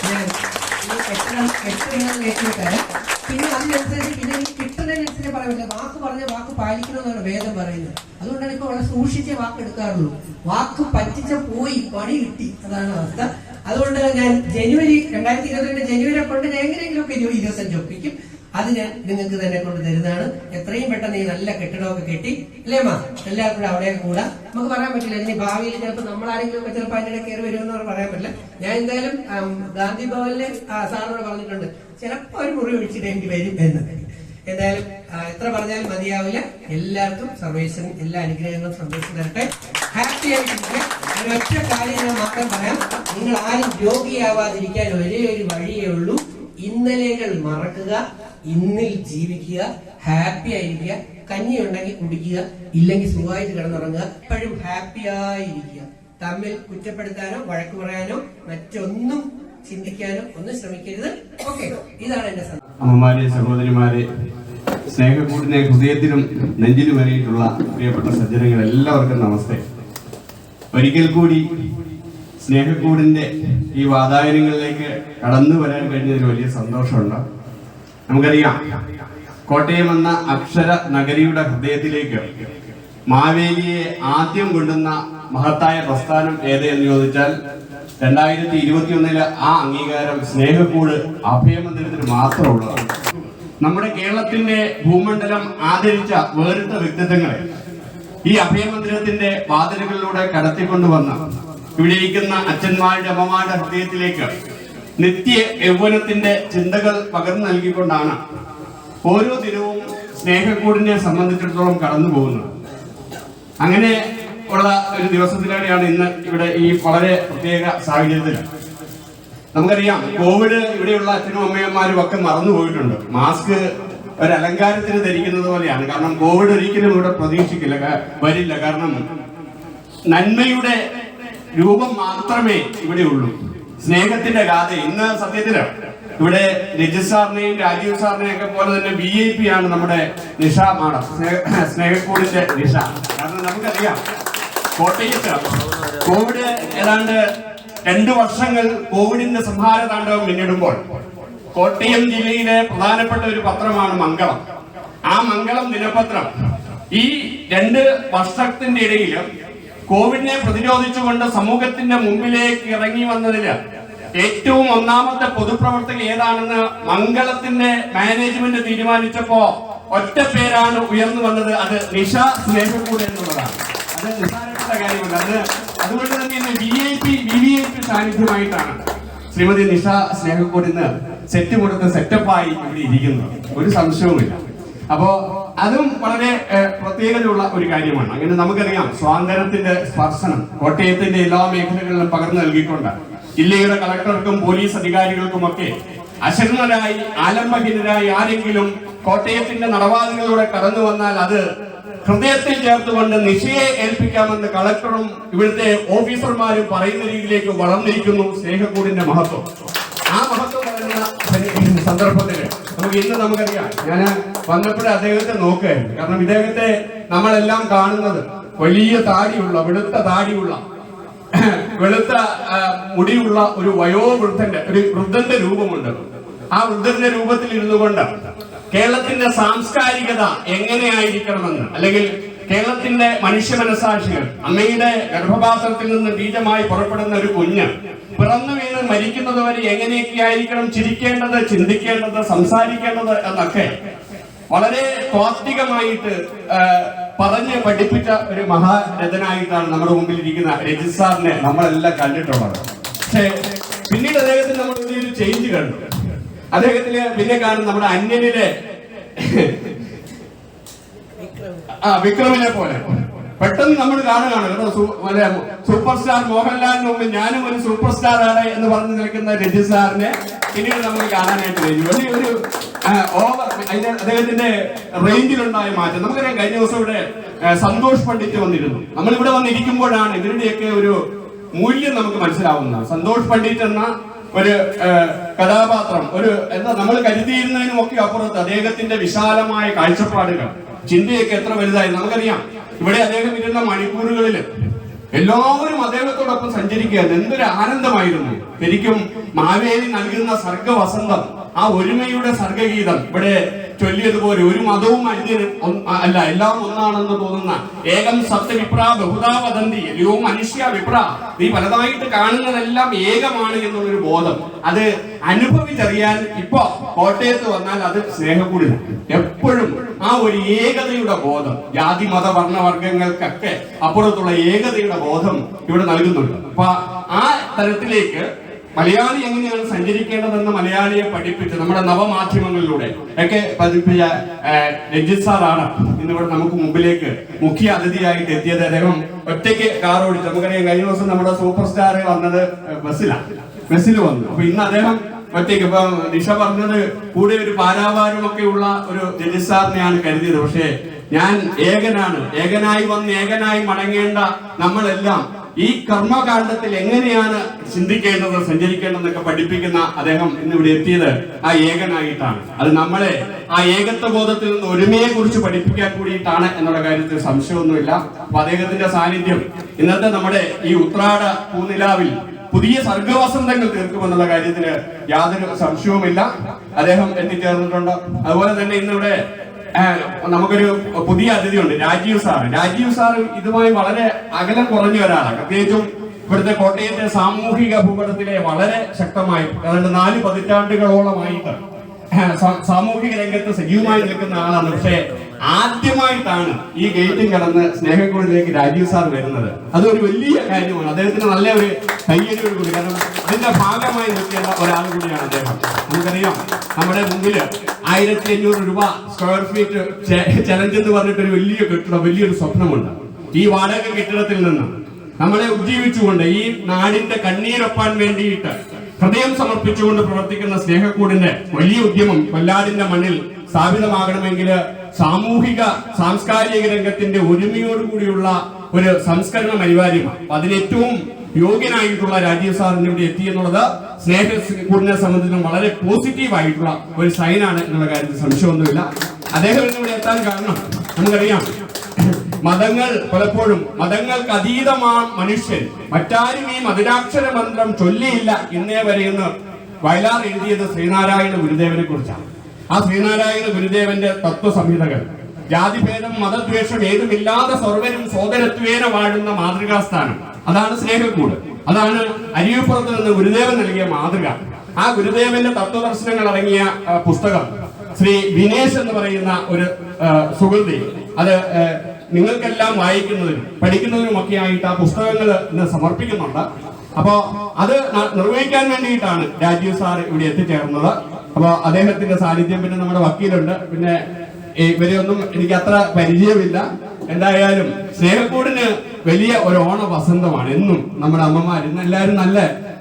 ഞാൻ ഈ കെട്ടിടം തരാം. പിന്നെ അതിനനുസരിച്ച് പിന്നെ ഈ കിട്ടുന്നതിനനുസരിച്ച് പറയാൻ വാക്ക് പറഞ്ഞ വാക്ക് പാലിക്കണമെന്നാണ് വേദം പറയുന്നത്. അതുകൊണ്ടാണ് ഇപ്പൊ വളരെ സൂക്ഷിച്ചേ വാക്ക് എടുക്കാറുള്ളൂ. വാക്ക് പറ്റിച്ച പോയി പണി കിട്ടി, അതാണ് അവസ്ഥ. അതുകൊണ്ട് ഞാൻ 2022 ജനുവരി കൊണ്ട് ഞാൻ എങ്ങനെയെങ്കിലും ഒക്കെ 25 ഒപ്പിക്കും. അത് ഞാൻ നിങ്ങൾക്ക് തന്നെ കൊണ്ട് തരുന്നതാണ്. എത്രയും പെട്ടെന്ന് ഈ നല്ല കെട്ടിടമൊക്കെ കെട്ടി അല്ലേ മാ എല്ലാവർക്കും കൂടെ അവിടെ കൂടാ. നമുക്ക് പറയാൻ പറ്റില്ല ഇനി ഭാവിയിൽ ചിലപ്പോൾ നമ്മളാരെങ്കിലും ഒക്കെ ചിലപ്പോൾ അതിനിടെ കയറി വരുമെന്ന് പറയാൻ പറ്റില്ല. ഞാൻ എന്തായാലും ഗാന്ധി ഭവനിലെ സാറിനോട് പറഞ്ഞിട്ടുണ്ട് ചിലപ്പോൾ ഒരു മുറി ഒഴിച്ചിട്ട് എനിക്ക് വരും എന്ന്. എന്തായാലും എത്ര പറഞ്ഞാലും മതിയാവില്ല. എല്ലാവർക്കും സർവേശ്വരൻ എല്ലാ അനുഗ്രഹങ്ങളും സന്തോഷം തരട്ടെ. ഹാപ്പി ആയിട്ടിരിക്കുക. ഒരൊറ്റ കാര്യം ഞാൻ മാത്രം പറയാം. നിങ്ങൾ ആരും രോഗിയാവാതിരിക്കാൻ ഒരേ ഒരു വഴിയേ ഉള്ളൂ. ഇന്നലെകൾ മറക്കുക, ഇന്നിൽ ജീവിക്കുക, ഹാപ്പി ആയിരിക്കുക. കഞ്ഞി ഉണ്ടെങ്കിൽ കുടിക്കുക, ഇല്ലെങ്കിൽ സുഖമായിട്ട് കിടന്നുറങ്ങുക. എപ്പോഴും ഹാപ്പിയായിരിക്കുക. തമ്മിൽ കുറ്റപ്പെടുത്താനോ വഴക്ക് പറയാനോ മറ്റൊന്നും ചിന്തിക്കാനോ ഒന്നും ശ്രമിക്കരുത്. ഓക്കെ, ഇതാണ് എന്റെ സന്ദേശം. അമ്മമാരെ, സഹോദരിമാരെ, സ്നേഹക്കൂടിനെ ഹൃദയത്തിലും നെഞ്ചിലും വരെയിട്ടുള്ള പ്രിയപ്പെട്ട സജ്ജനങ്ങൾ എല്ലാവർക്കും നമസ്തേ. ഒരിക്കൽ കൂടി സ്നേഹക്കൂടിന്റെ ഈ വാതായനങ്ങളിലേക്ക് കടന്നു വരാൻ കഴിഞ്ഞതിൽ വലിയ സന്തോഷമുണ്ട്. നമുക്കറിയാം, കോട്ടയം എന്ന അക്ഷര നഗരിയുടെ ഹൃദയത്തിലേക്ക് മാവേലിയെ ആദ്യം കൊണ്ടുവന്ന മഹത്തായ പ്രസ്ഥാനം ഏതെന്ന് ചോദിച്ചാൽ 2021 ആ അംഗീകാരം സ്നേഹക്കൂട് അഭയമന്ദിരത്തിന് മാത്രമുള്ളതാണ്. നമ്മുടെ കേരളത്തിന്റെ ഭൂമണ്ഡലം ആദരിച്ച വേറിട്ട വ്യക്തിത്വങ്ങളെ ഈ അഭയമന്ദിരത്തിന്റെ വാതിലുകളിലൂടെ കടത്തിക്കൊണ്ടുവന്ന ഇവിടെ ഇരിക്കുന്ന അച്ഛന്മാരുടെ അമ്മമാരുടെ ഹൃദയത്തിലേക്ക് നിത്യ യൗവനത്തിന്റെ ചിന്തകൾ പകർന്നു നൽകിക്കൊണ്ടാണ് ഓരോ ദിനവും സ്നേഹക്കൂടിനെ സംബന്ധിച്ചിടത്തോളം കടന്നു പോകുന്നത്. അങ്ങനെ ഉള്ള ഒരു ദിവസത്തിലൂടെയാണ് ഇന്ന് ഇവിടെ ഈ വളരെ പ്രത്യേക സാഹചര്യത്തിൽ. നമുക്കറിയാം, കോവിഡ് ഇവിടെയുള്ള അച്ഛനും അമ്മയന്മാരും ഒക്കെ മറന്നുപോയിട്ടുണ്ട്. മാസ്ക് ഒരു അലങ്കാരത്തിന് ധരിക്കുന്നത് പോലെയാണ്. കാരണം കോവിഡ് ഒരിക്കലും ഇവിടെ പ്രതീക്ഷിക്കില്ല, വരില്ല. കാരണം നന്മയുടെ രൂപം മാത്രമേ ഇവിടെ ഉള്ളൂ. സ്നേഹത്തിന്റെ ഗാഥ. ഇന്ന് സത്യത്തില് ഇവിടെ രജിത് സാറിനെയും രാജീവ് സാറിനെയും ഒക്കെ പോലെ തന്നെ VIP ആണ് നമ്മുടെ നിഷ മാഡം, സ്നേഹക്കൂടിന്റെ നിഷ. കാരണം നമുക്കറിയാം, കോട്ടയത്ത് കോവിഡ് ഏതാണ്ട് 2 വർഷങ്ങൾ കോവിഡിന്റെ സംഹാര താണ്ഡവം പിന്നിടുമ്പോൾ കോട്ടയം ജില്ലയിലെ പ്രധാനപ്പെട്ട ഒരു പത്രമാണ് മംഗളം. ആ മംഗളം ദിനപത്രം ഈ 2 വർഷത്തിന്റെ ഇടയിൽ കോവിഡിനെ പ്രതിരോധിച്ചുകൊണ്ട് സമൂഹത്തിന്റെ മുമ്പിലേക്ക് ഇറങ്ങി വന്നതില് ഏറ്റവും ഒന്നാമത്തെ പൊതുപ്രവർത്തക ഏതാണെന്ന് മംഗളത്തിന്റെ മാനേജ്മെന്റ് തീരുമാനിച്ചപ്പോ ഒറ്റ പേരാണ് ഉയർന്നു വന്നത്. അത് നിഷ സ്നേഹക്കൂട് എന്നുള്ളതാണ്. അത് നിസ്സാരപ്പെട്ട കാര്യമല്ല. അതുകൊണ്ട് തന്നെ ഇന്ന് VIP സാന്നിധ്യമായിട്ടാണ് ശ്രീമതി നിഷ സ്നേഹക്കൂട് ഇന്ന് സെറ്റ് കൊടുത്ത് സെറ്റപ്പായി ഇവിടെ ഇരിക്കുന്നത്. ഒരു സംശയവുമില്ല. അപ്പോ അതും വളരെ പ്രത്യേകതയുള്ള ഒരു കാര്യമാണ്. അങ്ങനെ നമുക്കറിയാം, സ്വാതന്ത്ര്യത്തിന്റെ സ്പർശനം കോട്ടയത്തിന്റെ എല്ലാ മേഖലകളിലും പകർന്നു നൽകിക്കൊണ്ട് ജില്ലയുടെ കളക്ടർക്കും പോലീസ് അധികാരികൾക്കുമൊക്കെ അശരണരായി ആലംബഹീനരായി ആരെങ്കിലും കോട്ടയത്തിന്റെ നടവാതികളിലൂടെ കടന്നു വന്നാൽ അത് ഹൃദയത്തിൽ ചേർത്തുകൊണ്ട് നിശയെ ഏൽപ്പിക്കാമെന്ന് കളക്ടറും ഇവിടുത്തെ ഓഫീസർമാരും പറയുന്ന രീതിയിലേക്ക് വളർന്നിരിക്കുന്നു സ്നേഹക്കൂടിന്റെ മഹത്വം. ആ മഹത്വം പറയുന്ന സന്ദർഭത്തിൽ നമുക്കറിയാം, ഞാൻ വന്നപ്പോഴേ അദ്ദേഹത്തെ നോക്കുകയായിരുന്നു. കാരണം ഇദ്ദേഹത്തെ നമ്മളെല്ലാം കാണുന്നത് വലിയ താടിയുള്ള, വെളുത്ത താടിയുള്ള, വെളുത്ത മുടിയുള്ള ഒരു വൃദ്ധന്റെ രൂപമുണ്ട്. ആ വൃദ്ധന്റെ രൂപത്തിൽ ഇരുന്നു കൊണ്ട് കേരളത്തിന്റെ സാംസ്കാരികത എങ്ങനെയായിരിക്കണമെന്ന്, അല്ലെങ്കിൽ കേരളത്തിന്റെ മനുഷ്യ മനസാക്ഷികൾ, അമ്മയുടെ ഗർഭപാത്രത്തിൽ നിന്ന് ബീജമായി പുറപ്പെടുന്ന ഒരു കുഞ്ഞ് പിറന്നു വീണ് മരിക്കുന്നത് വരെ എങ്ങനെയൊക്കെ ആയിരിക്കണം ചിരിക്കേണ്ടത്, ചിന്തിക്കേണ്ടത്, സംസാരിക്കേണ്ടത് എന്നൊക്കെ വളരെ താത്വികമായിട്ട് പറഞ്ഞ് പഠിപ്പിച്ച ഒരു മഹാരഥനായിട്ടാണ് നമ്മുടെ മുമ്പിൽ ഇരിക്കുന്ന രജിത് സാറിനെ നമ്മളെല്ലാം കണ്ടിട്ടുള്ളത്. പക്ഷേ പിന്നീട് അദ്ദേഹത്തിന് നമ്മൾ വലിയൊരു ചേഞ്ച് കണ്ടു. അദ്ദേഹത്തിന് പിന്നെ കാണും നമ്മുടെ അന്യനിലെ വിക്രമിനെ പോലെ പെട്ടെന്ന് നമ്മൾ കാണുകയാണ് കേട്ടോ. സൂപ്പർ സ്റ്റാർ മോഹൻലാലിന് മുമ്പ് ഞാനും ഒരു സൂപ്പർ സ്റ്റാർ ആണ് എന്ന് പറഞ്ഞു നിൽക്കുന്ന രജിത് സാറിനെ പിന്നീട് നമുക്ക് കാണാനായിട്ട് കഴിഞ്ഞു. വലിയൊരു അദ്ദേഹത്തിന്റെ റേഞ്ചിലുണ്ടായ മാറ്റം നമുക്കറിയാം. കഴിഞ്ഞ ദിവസം ഇവിടെ സന്തോഷ് പണ്ഡിറ്റ് വന്നിരുന്നു. നമ്മളിവിടെ വന്നിരിക്കുമ്പോഴാണ് ഇവരുടെയൊക്കെ ഒരു മൂല്യം നമുക്ക് മനസ്സിലാവുന്നത്. സന്തോഷ് പണ്ഡിറ്റ് എന്ന ഒരു കഥാപാത്രം എന്താ നമ്മൾ കരുതിയിരുന്നതിനും ഒക്കെ അപ്പുറത്ത് അദ്ദേഹത്തിന്റെ വിശാലമായ കാഴ്ചപ്പാടുകൾ, ചിന്തയൊക്കെ എത്ര വലുതായിരുന്നു നമുക്കറിയാം. ഇവിടെ അദ്ദേഹം ഇരുന്ന മണിക്കൂറുകളിൽ എല്ലാവരും അദ്ദേഹത്തോടൊപ്പം സഞ്ചരിക്കുകയായിരുന്നു. എന്തൊരു ആനന്ദമായിരുന്നു. ശരിക്കും മാവേലി നൽകുന്ന സർഗവസന്തം, ആ ഒരുമയുടെ സർഗഗീതം ഇവിടെ ചൊല്ലിയതുപോലെ ഒരു മതവും അല്ല, എല്ലാം ഒന്നാണെന്ന് തോന്നുന്ന ഏകം സത്യവിപ്ര ബഹുതാ വദന്തി യോ മനുഷ്യ വിപ്ര, നീ പലതായിട്ട് കാണുന്നതെല്ലാം ഏകമാണ് എന്നുള്ളൊരു ബോധം അത് അനുഭവിച്ചറിയാൻ ഇപ്പൊ കോട്ടയത്ത് വന്നാൽ അത് സ്നേഹക്കൂടിലാണ്. എപ്പോഴും ആ ഒരു ഏകതയുടെ ബോധം, ജാതി മത വർണ്ണവർഗങ്ങൾക്കൊക്കെ അപ്പുറത്തുള്ള ഏകതയുടെ ബോധം ഇവിടെ നൽകുന്നുണ്ട്. അപ്പൊ ആ തരത്തിലേക്ക് മലയാളി എങ്ങനെയാണ് സഞ്ചരിക്കേണ്ടതെന്ന് മലയാളിയെ പഠിപ്പിച്ച് നമ്മുടെ നവമാധ്യമങ്ങളിലൂടെ ഒക്കെ പതിപ്പിച്ച രജിത് സാറാണ് ഇന്നിവിടെ നമുക്ക് മുമ്പിലേക്ക് മുഖ്യ അതിഥിയായിട്ട് എത്തിയത്. അദ്ദേഹം ഒറ്റയ്ക്ക് കാർ ഓടിച്ചു. നമുക്കറിയാം കഴിഞ്ഞ ദിവസം നമ്മുടെ സൂപ്പർ സ്റ്റാർ വന്നത് ബസ്സിൽ വന്നു. അപ്പൊ ഇന്ന് അദ്ദേഹം ഒറ്റയ്ക്ക്. ഇപ്പൊ നിഷ പറഞ്ഞത് കൂടെ ഒരു പാരാവാരമൊക്കെ ഉള്ള ഒരു രജിത് സാറിനെയാണ് കരുതിയത്. പക്ഷേ ഞാൻ ഏകനായി വന്ന് ഏകനായി മടങ്ങേണ്ട നമ്മളെല്ലാം ഈ കർമ്മകാണ്ഡത്തിൽ എങ്ങനെയാണ് ചിന്തിക്കേണ്ടത്, സഞ്ചരിക്കേണ്ടതെന്നൊക്കെ പഠിപ്പിക്കുന്ന അദ്ദേഹം ഇന്നിവിടെ എത്തിയത് ആ ഏകനായിട്ടാണ്. അത് നമ്മളെ ആ ഏകത്വ ബോധത്തിൽ നിന്ന് ഒരുമയെ കുറിച്ച് പഠിപ്പിക്കാൻ കൂടിയിട്ടാണ് എന്നുള്ള കാര്യത്തിൽ സംശയമൊന്നുമില്ല. അപ്പൊ അദ്ദേഹത്തിന്റെ സാന്നിധ്യം ഇന്നത്തെ നമ്മുടെ ഈ ഉത്രാട പൂനിലാവിൽ പുതിയ സർഗവസന്തങ്ങൾ തീർക്കുമെന്നുള്ള കാര്യത്തിന് യാതൊരു സംശയവുമില്ല. അദ്ദേഹം എത്തിച്ചേർന്നിട്ടുണ്ട്. അതുപോലെ തന്നെ ഇന്നിവിടെ നമുക്കൊരു പുതിയ അതിഥിയുണ്ട്, രാജീവ് സാർ ഇതുമായി വളരെ അകലം കുറഞ്ഞ ഒരാളാണ്. പ്രത്യേകിച്ചും ഇവിടുത്തെ കോട്ടയത്തെ സാമൂഹിക ഭൂപടത്തിലെ വളരെ ശക്തമായി 4 പതിറ്റാണ്ടുകളോളമായിട്ട് സാമൂഹിക രംഗത്ത് സജീവമായി നിൽക്കുന്ന ആളാണ്. പക്ഷേ ആദ്യമായിട്ടാണ് ഈ ഗേറ്റും കടന്ന് സ്നേഹക്കൂടിലേക്ക് രാജീവ് സാർ വരുന്നത്. അതൊരു വലിയ കാര്യമാണ്. അദ്ദേഹത്തിന് നല്ല ഒരു കയ്യടിയോട് കൂടി, കാരണം അതിന്റെ ഭാഗമായി നിൽക്കേണ്ട ഒരാൾ കൂടിയാണ് അദ്ദേഹം. നമുക്കറിയാം നമ്മുടെ മുമ്പില് 1500 രൂപ സ്ക്വയർ ഫീറ്റ് ചലഞ്ച് എന്ന് പറഞ്ഞിട്ടൊരു വലിയ കെട്ടിടം, വലിയൊരു സ്വപ്നമുണ്ട്. ഈ വാടക കെട്ടിടത്തിൽ നിന്ന് നമ്മളെ ഉജ്ജീവിച്ചുകൊണ്ട് ഈ നാടിന്റെ കണ്ണീരൊപ്പാൻ വേണ്ടിയിട്ട് ഹൃദയം സമർപ്പിച്ചുകൊണ്ട് പ്രവർത്തിക്കുന്ന സ്നേഹക്കൂടിന്റെ വലിയ ഉദ്യമം കൊല്ലാടിന്റെ മണ്ണിൽ സ്ഥാപിതമാകണമെങ്കിൽ സാമൂഹിക സാംസ്കാരിക രംഗത്തിന്റെ ഒരുമയോടുകൂടിയുള്ള ഒരു സംസ്കരണം അനിവാര്യമാണ്. അതിനേറ്റവും യോഗ്യനായിട്ടുള്ള രാജീവ് സാറിന് ഇവിടെ എത്തി എന്നുള്ളത് സ്നേഹക്കൂടിനെ സംബന്ധിച്ചും വളരെ പോസിറ്റീവായിട്ടുള്ള ഒരു സൈനാണ് എന്നുള്ള കാര്യത്തിൽ സംശയമൊന്നുമില്ല. അദ്ദേഹം ഇവിടെ എത്താൻ കാരണം നമുക്കറിയാം, മതങ്ങൾ പലപ്പോഴും മതങ്ങൾക്ക് അതീതമാണ് മനുഷ്യൻ, മറ്റാരും ഈ മധുരാക്ഷര മന്ത്രം ചൊല്ലിയില്ല ഇന്നേ വരെ എന്ന് വയലാർ എഴുതിയത് ശ്രീനാരായണ ഗുരുദേവനെ കുറിച്ചാണ്. ആ ശ്രീനാരായണ ഗുരുദേവന്റെ തത്വസംഹിതകൾ ജാതിഭേദം മതദ്വേഷം ഏതുമില്ലാതെ സർവരും സോദരത്വേന വാഴുന്ന മാതൃകാസ്ഥാനം, അതാണ് സ്നേഹക്കൂട്. അതാണ് അരിയപ്പുറത്ത് നിന്ന് ഗുരുദേവൻ നൽകിയ മാതൃക. ആ ഗുരുദേവന്റെ തത്വദർശനങ്ങൾ അടങ്ങിയ പുസ്തകം ശ്രീ വിനേഷ് എന്ന് പറയുന്ന ഒരു സുഹൃത്തി അത് നിങ്ങൾക്കെല്ലാം വായിക്കുന്നതിനും പഠിക്കുന്നതിനും ഒക്കെ ആയിട്ട് ആ പുസ്തകങ്ങൾ ഇന്ന് സമർപ്പിക്കുന്നുണ്ട്. അപ്പോ അത് നിർവഹിക്കാൻ വേണ്ടിയിട്ടാണ് രാജീവ് സാർ ഇവിടെ എത്തിച്ചേർന്നത്. അപ്പൊ അദ്ദേഹത്തിന്റെ സാന്നിധ്യം, പിന്നെ നമ്മുടെ വക്കീലുണ്ട്, പിന്നെ ഇവരെയൊന്നും എനിക്ക് അത്ര പരിചയമില്ല. എന്തായാലും സ്നേഹക്കൂടിന് വലിയ ഒരു ഓണ വസന്തമാണ്. എന്നും നമ്മുടെ അമ്മമാർ ഇന്ന് എല്ലാവരും നല്ല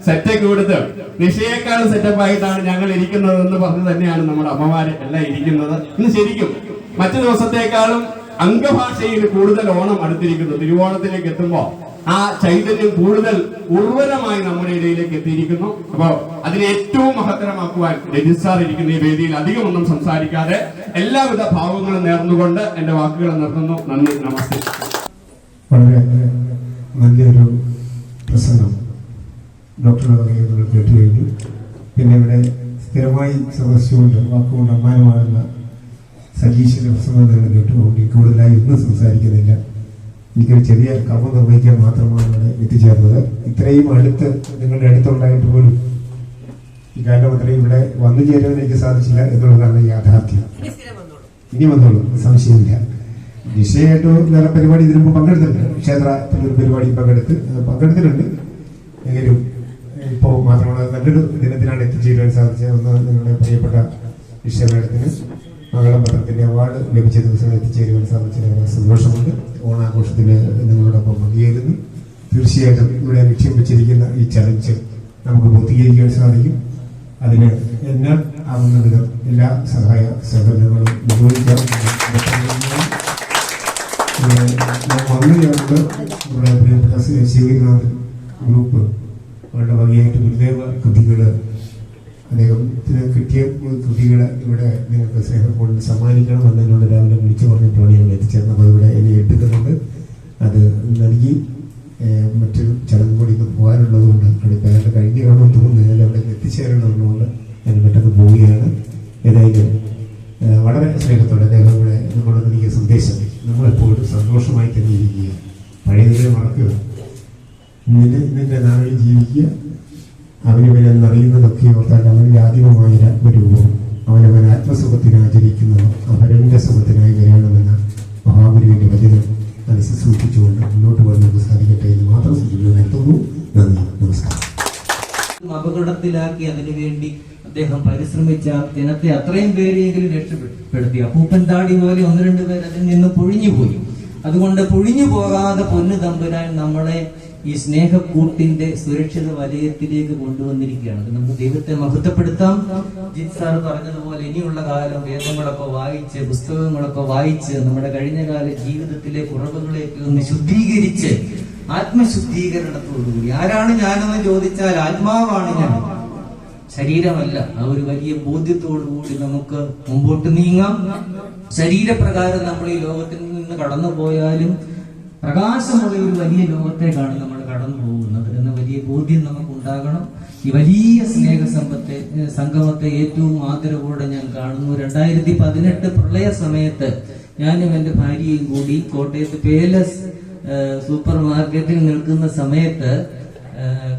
സെറ്റൊക്കെ കൊടുത്ത് നിശയേക്കാൾ സെറ്റപ്പ് ആയിട്ടാണ് ഞങ്ങൾ ഇരിക്കുന്നത് എന്ന് പറഞ്ഞു തന്നെയാണ് നമ്മുടെ അമ്മമാര് എല്ലാം ഇരിക്കുന്നത്. ഇന്ന് ശരിക്കും മറ്റു ദിവസത്തെക്കാളും അംഗഭാഷയിൽ കൂടുതൽ ഓണം അടുത്തിരിക്കുന്നു. തിരുവോണത്തിലേക്ക് എത്തുമ്പോൾ ആ ചൈതന്യം കൂടുതൽ ഉർവരമായി നമ്മുടെ ഇടയിലേക്ക് എത്തിയിരിക്കുന്നു. അപ്പൊ അതിനെ ഏറ്റവും മഹത്തരമാക്കുവാൻ രജിത് സാർ ഇരിക്കുന്ന ഈ വേദിയിൽ അധികമൊന്നും സംസാരിക്കാതെ എല്ലാവിധ ഭാവങ്ങളും നേർന്നുകൊണ്ട് എന്റെ വാക്കുകൾ നിർത്തുന്നു. നന്ദി, നമസ്തേ. വളരെ നല്ലൊരു പ്രസംഗം ഡോക്ടറുടെ പറയുന്നത് കേട്ടു കഴിഞ്ഞു. പിന്നെ ഇവിടെ സ്ഥിരമായി സദസ്സുകൊണ്ട് വാക്കുകൊണ്ട് അമ്മാനമാകുന്ന സജീഷിന്റെ പ്രസംഗം തന്നെ കേട്ടുകൊണ്ട് കൂടുതലായി ഒന്നും സംസാരിക്കുന്നില്ല. എനിക്കൊരു ചെറിയ കർമ്മം നിർവഹിക്കാൻ മാത്രമാണ് ഇവിടെ എത്തിച്ചേർന്നത്. ഇത്രയും അടുത്ത് നിങ്ങളുടെ അടുത്തുണ്ടായിട്ട് പോലും ഈ കാലം അത്രയും ഇവിടെ വന്നു ചേരാൻ എനിക്ക് സാധിച്ചില്ല എന്നുള്ളതാണ് യാഥാർത്ഥ്യം. ഇനി വന്നോളൂ, സംശയമില്ല. നിശ്ചയമായിട്ട് വേറെ പരിപാടി ഇതിനു മുമ്പ് പങ്കെടുത്തിട്ടുണ്ട്. ക്ഷേത്രത്തിലൊരു പരിപാടി പങ്കെടുത്തിട്ടുണ്ട്. എങ്കിലും ഇപ്പോൾ മാത്രമല്ല നല്ലൊരു ദിനത്തിലാണ് എത്തിച്ചേരുവാൻ സാധിച്ചത്. ഒന്ന് നിങ്ങളുടെ പ്രിയപ്പെട്ട വിശ്വമേളത്തിന് മംഗളം പത്രത്തിന്റെ അവാർഡ് ലഭിച്ച ദിവസം എത്തിച്ചേരുവാൻ സാധിച്ചതിന് സന്തോഷമുണ്ട്. ഓണാഘോഷത്തിൽ നിങ്ങളോടൊപ്പം പങ്കുചേരുന്നു. തീർച്ചയായിട്ടും ഇവിടെ ലക്ഷ്യം വെച്ചിരിക്കുന്ന ഈ ചലഞ്ച് നമുക്ക് പൂർത്തീകരിക്കാൻ സാധിക്കും. അതിന് എന്നാൽ ആവുന്ന വിധം എല്ലാ സഹായ സഹകരണങ്ങളും നിർവഹിക്കാം. ഞാൻ വന്നുകൊണ്ട് നമ്മുടെ പ്രിയപ്പെട്ട ശിവനാഥ് ഗ്രൂപ്പ് അവരുടെ വകയായിട്ട് ഗുരുദേവ കൃതികള് അദ്ദേഹത്തിന് കിട്ടിയ കൃതികള് ഇവിടെ നിങ്ങൾക്ക് സ്നേഹം സമ്മാനിക്കണം എന്നോട് രാവിലെ വിളിച്ചു പറഞ്ഞിട്ടാണ് ഞങ്ങൾ എത്തിച്ചേർന്നത്. ഇവിടെ എന്നെ എടുക്കുന്നുണ്ട്. അത് നൽകി മറ്റൊരു ചടങ്ങ് കൂടി ഇന്ന് പോകാനുള്ളത് കൊണ്ട് അടുത്ത കഴിഞ്ഞ് കാണുമെന്ന് തോന്നുന്നു. ഞാൻ അവിടെ എത്തിച്ചേരണമെന്നുകൊണ്ട് ഞാൻ പെട്ടെന്ന് പോവുകയാണ്. ഏതായാലും വളരെ സ്നേഹത്തോടെ അദ്ദേഹം ഇവിടെ നമ്മളോട് നൽകിയ സന്ദേശം നമ്മളെപ്പോഴും സന്തോഷമായി തന്നെ ഇരിക്കുക, പഴയതിനെ മറക്കുക, ഇന്നിന്റെ നാളിൽ ജീവിക്കുക, അവനവനെന്നറിയുന്നതൊക്കെ ഓർത്താൽ അവന്റെ ആദിമമായ ആത്മരൂപവും അവനവൻ ആത്മസുഖത്തിന് ആചരിക്കുന്നതും അവരന്റെ സുഖത്തിനായി വരണമെന്ന മഹാഗുരുവിന്റെ വചനം മനസ്സിൽ സൂക്ഷിച്ചുകൊണ്ട് മുന്നോട്ട് പോകാൻ നമുക്ക് സാധിക്കട്ടെ എന്ന് മാത്രം സൂചിപ്പിക്കുന്നു. നന്ദി, നമസ്കാരം. അപകടത്തിലാക്കി അതിനുവേണ്ടി അദ്ദേഹം പരിശ്രമിച്ച ജനത്തെ അത്രയും പേരെങ്കിലും രക്ഷപ്പെടുത്തി. അപ്പൂപ്പൻ താടി പോലെ 1-2 പേർ അതിൽ നിന്ന് പൊഴിഞ്ഞുപോയി. അതുകൊണ്ട് പൊഴിഞ്ഞു പോകാതെ പൊന്നു തമ്പുരാൻ നമ്മളെ ഈ സ്നേഹക്കൂട്ടിന്റെ സുരക്ഷിത വലയത്തിലേക്ക് കൊണ്ടുവന്നിരിക്കുകയാണ്. നമുക്ക് ദൈവത്തെ മഹത്വപ്പെടുത്താം. ജിത് സാർ പറഞ്ഞതുപോലെ ഇനിയുള്ള കാലം വേദങ്ങളൊക്കെ വായിച്ച് പുസ്തകങ്ങളൊക്കെ വായിച്ച് നമ്മുടെ കഴിഞ്ഞകാല ജീവിതത്തിലെ കുറവുകളെയൊക്കെ ഒന്ന് ശുദ്ധീകരിച്ച് ആത്മശുദ്ധീകരണത്തോടുകൂടി, ആരാണ് ഞാനെന്ന് ചോദിച്ചാൽ ആത്മാവാണ് ഞാൻ, ശരീരമല്ല. ആ ഒരു വലിയ ബോധ്യത്തോടുകൂടി നമുക്ക് മുമ്പോട്ട് നീങ്ങാം. ശരീരപ്രകാരം നമ്മൾ ഈ ലോകത്തിൽ നിന്ന് കടന്നു പോയാലും പ്രകാശമുള്ള ഒരു വലിയ ലോകത്തേക്കാണ് നമ്മൾ കടന്നു പോകുന്നത് എന്ന വലിയ ബോധ്യം നമുക്കുണ്ടാകണം. ഈ വലിയ സംഗമത്തെ ഏറ്റവും ആദരവോടെ ഞാൻ കാണുന്നു. 2018 പ്രളയ സമയത്ത് ഞാനും എന്റെ ഭാര്യയും കൂടി കോട്ടയത്ത് പേലസ് സൂപ്പർ മാർക്കറ്റിൽ നിൽക്കുന്ന സമയത്ത്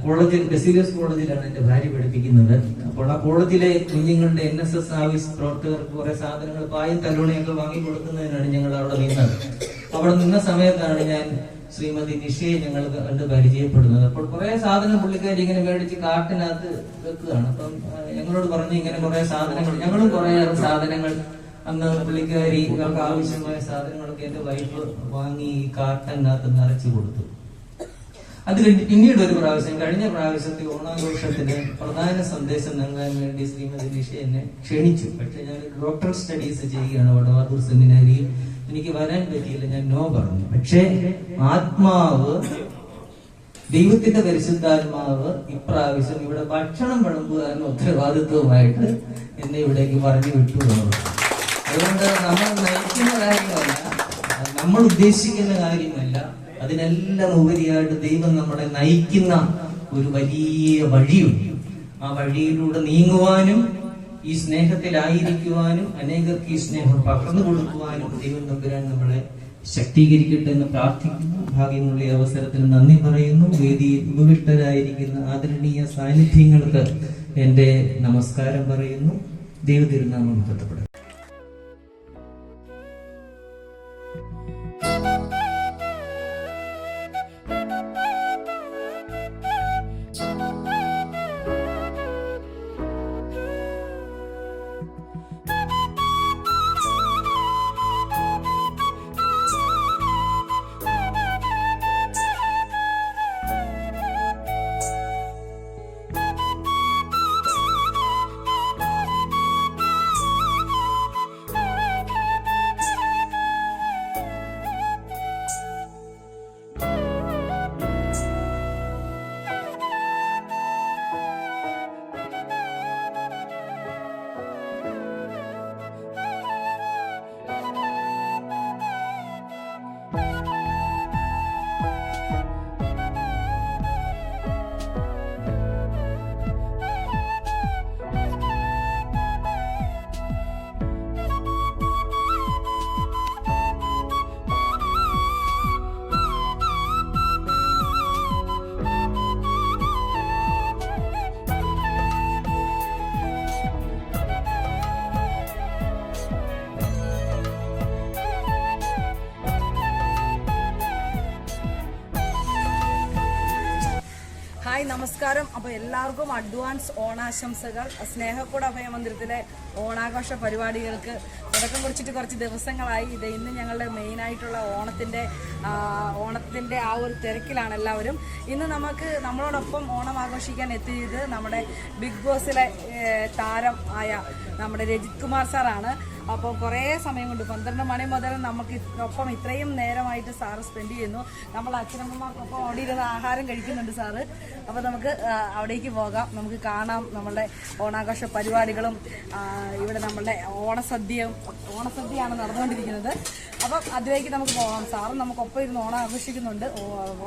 കോളേജിൽ ബെസിലിയസ് കോളേജിലാണ് എന്റെ ഭാര്യ പഠിപ്പിക്കുന്നത്. അപ്പോൾ ആ കോളേജിലെ കുഞ്ഞുങ്ങളുടെ NSS ആഫീസ് പ്രവർത്തകർക്ക് കുറെ സാധനങ്ങൾ പായും തലോണിയൊക്കെ വാങ്ങി കൊടുക്കുന്നതിനാണ് ഞങ്ങൾ അവിടെ നിന്നത്. അവിടെ നിന്ന സമയത്താണ് ഞാൻ ശ്രീമതി നിഷയെ ഞങ്ങൾ കണ്ട് പരിചയപ്പെടുന്നത്. അപ്പോൾ കുറെ സാധനം പുള്ളിക്കാരി ഇങ്ങനെ മേടിച്ച് കാട്ടിനകത്ത് വെക്കുകയാണ്. അപ്പം ഞങ്ങളോട് പറഞ്ഞു ഇങ്ങനെ കുറെ സാധനങ്ങൾ, ഞങ്ങളും കുറെ സാധനങ്ങൾ അന്ന് പുള്ളിക്കാരി ആവശ്യമായ സാധനങ്ങളൊക്കെ എന്റെ വൈഫ് വാങ്ങി ഈ കാട്ടിനകത്ത് നിറച്ചു കൊടുത്തു. അത് കഴിഞ്ഞ് പിന്നീട് ഒരു പ്രാവശ്യം, കഴിഞ്ഞ പ്രാവശ്യത്തെ ഓണാഘോഷത്തിന് പ്രധാന സന്ദേശം നൽകാൻ വേണ്ടി ശ്രീമതി നിഷ എന്നെ ക്ഷണിച്ചു. പക്ഷെ ഞാൻ ഡോക്ടർ സ്റ്റഡീസ് ചെയ്യുകയാണ് വടവാതൂർ സെമിനാരിയിൽ. എനിക്ക് വരാൻ പറ്റിയില്ല, ഞാൻ നോ പറഞ്ഞു. പക്ഷേ ആത്മാവ്, ദൈവത്തിന്റെ പരിശുദ്ധാത്മാവ് ഇപ്രാവശ്യം ഇവിടെ ഭക്ഷണം വിളമ്പുകാരന് ഉത്തരവാദിത്വമായിട്ട് എന്നെ ഇവിടേക്ക് പറഞ്ഞു വിട്ടു എന്നുള്ളത്. അതുകൊണ്ട് നമ്മൾ നയിക്കുന്ന കാര്യമല്ല, നമ്മൾ ഉദ്ദേശിക്കുന്ന കാര്യമല്ല, അതിനെല്ലാം ഉപരിയായിട്ട് ദൈവം നമ്മളെ നയിക്കുന്ന ഒരു വലിയ വഴിയുണ്ട്. ആ വഴിയിലൂടെ നീങ്ങുവാനും ഈ സ്നേഹത്തിലായിരിക്കുവാനും അനേകർക്ക് ഈ സ്നേഹം പകർന്നു കൊടുക്കുവാനും ദൈവം തമ്പുരാൻ നമ്മളെ ശക്തീകരിക്കട്ടെ എന്ന് പ്രാർത്ഥിക്കുന്നു. ഭാഗ്യമുള്ള അവസരത്തിൽ നന്ദി പറയുന്നു. വേദിയിൽ ഉപവിഷ്ടരായിരിക്കുന്ന ആദരണീയ സാന്നിധ്യങ്ങൾക്ക് എന്റെ നമസ്കാരം പറയുന്നു. ദൈവതിരുനാമം മഹത്വപ്പെടട്ടെ. ഹായ് നമസ്കാരം. അപ്പോൾ എല്ലാവർക്കും അഡ്വാൻസ് ഓണാശംസകൾ. സ്നേഹക്കൂട് അഭയമന്ദിരത്തിലെ ഓണാഘോഷ പരിപാടികൾക്ക് തുടക്കം കുറിച്ചിട്ട് കുറച്ച് ദിവസങ്ങളായി. ഇത് ഇന്ന് ഞങ്ങളുടെ മെയിനായിട്ടുള്ള ഓണത്തിൻ്റെ ആ ഒരു തിരക്കിലാണ് എല്ലാവരും. ഇന്ന് നമ്മളോടൊപ്പം ഓണം ആഘോഷിക്കാൻ എത്തിയത് നമ്മുടെ ബിഗ് ബോസിലെ താരം ആയ നമ്മുടെ രജിത് കുമാർ സാറാണ്. അപ്പോൾ കുറേ സമയം കൊണ്ട് 12 മണി മുതൽ നമുക്ക് ഒപ്പം ഇത്രയും നേരമായിട്ട് സാറ് സ്പെൻഡ് ചെയ്യുന്നു. നമ്മൾ അച്ഛനമ്മമാർക്കൊപ്പം അവിടെ ഇരുന്ന് ആഹാരം കഴിക്കുന്നുണ്ട് സാറ്. അപ്പോൾ നമുക്ക് അവിടേക്ക് പോകാം, നമുക്ക് കാണാം നമ്മളുടെ ഓണാഘോഷ പരിപാടികളും. ഇവിടെ നമ്മളുടെ ഓണസദ്യയാണ് നടന്നുകൊണ്ടിരിക്കുന്നത്. അപ്പം അതിലേക്ക് നമുക്ക് പോകാം. സാറും നമുക്കൊപ്പം ഇരുന്ന് ഓണം ആഘോഷിക്കുന്നുണ്ട്,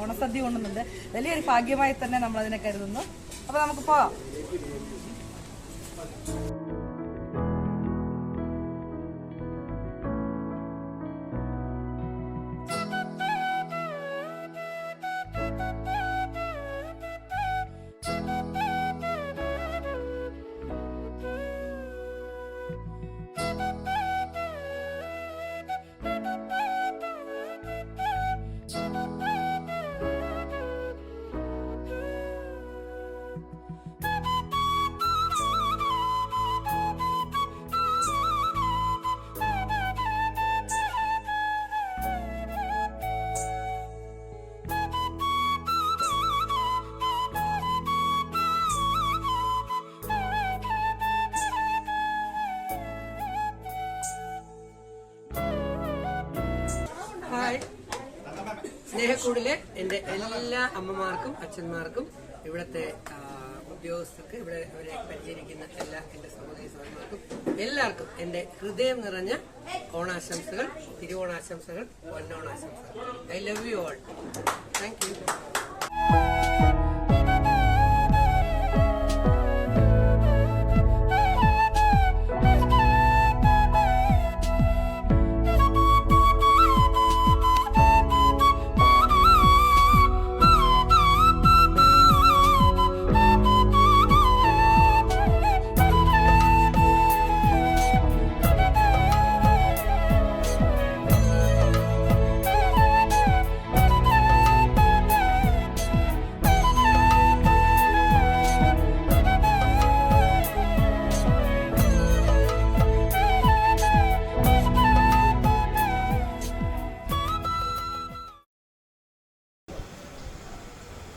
ഓണസദ്യ കൊണ്ടുന്നുണ്ട്. വലിയൊരു ഭാഗ്യമായി തന്നെ നമ്മളതിനെ കരുതുന്നു. അപ്പോൾ നമുക്ക് പോകാം. ഹായ്. സ്നേഹക്കൂടിലെ എൻ്റെ എല്ലാ അമ്മമാർക്കും അച്ഛന്മാർക്കും ഇവിടുത്തെ ഉദ്യോഗസ്ഥർക്ക് ഇവിടെ അവരെ പരിചരിക്കുന്ന എല്ലാ എൻ്റെ സഹോദരി സഹോദരന്മാർക്കും എല്ലാവർക്കും എൻ്റെ ഹൃദയം നിറഞ്ഞ ഓണാശംസകൾ, തിരുവോണാശംസകൾ, പൊന്നോണാശംസകൾ. I love you all. Thank you.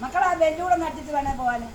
മക്കളാ ബെല്ലൂടെ നട്ടിട്ട് വേണേ പോവാന്.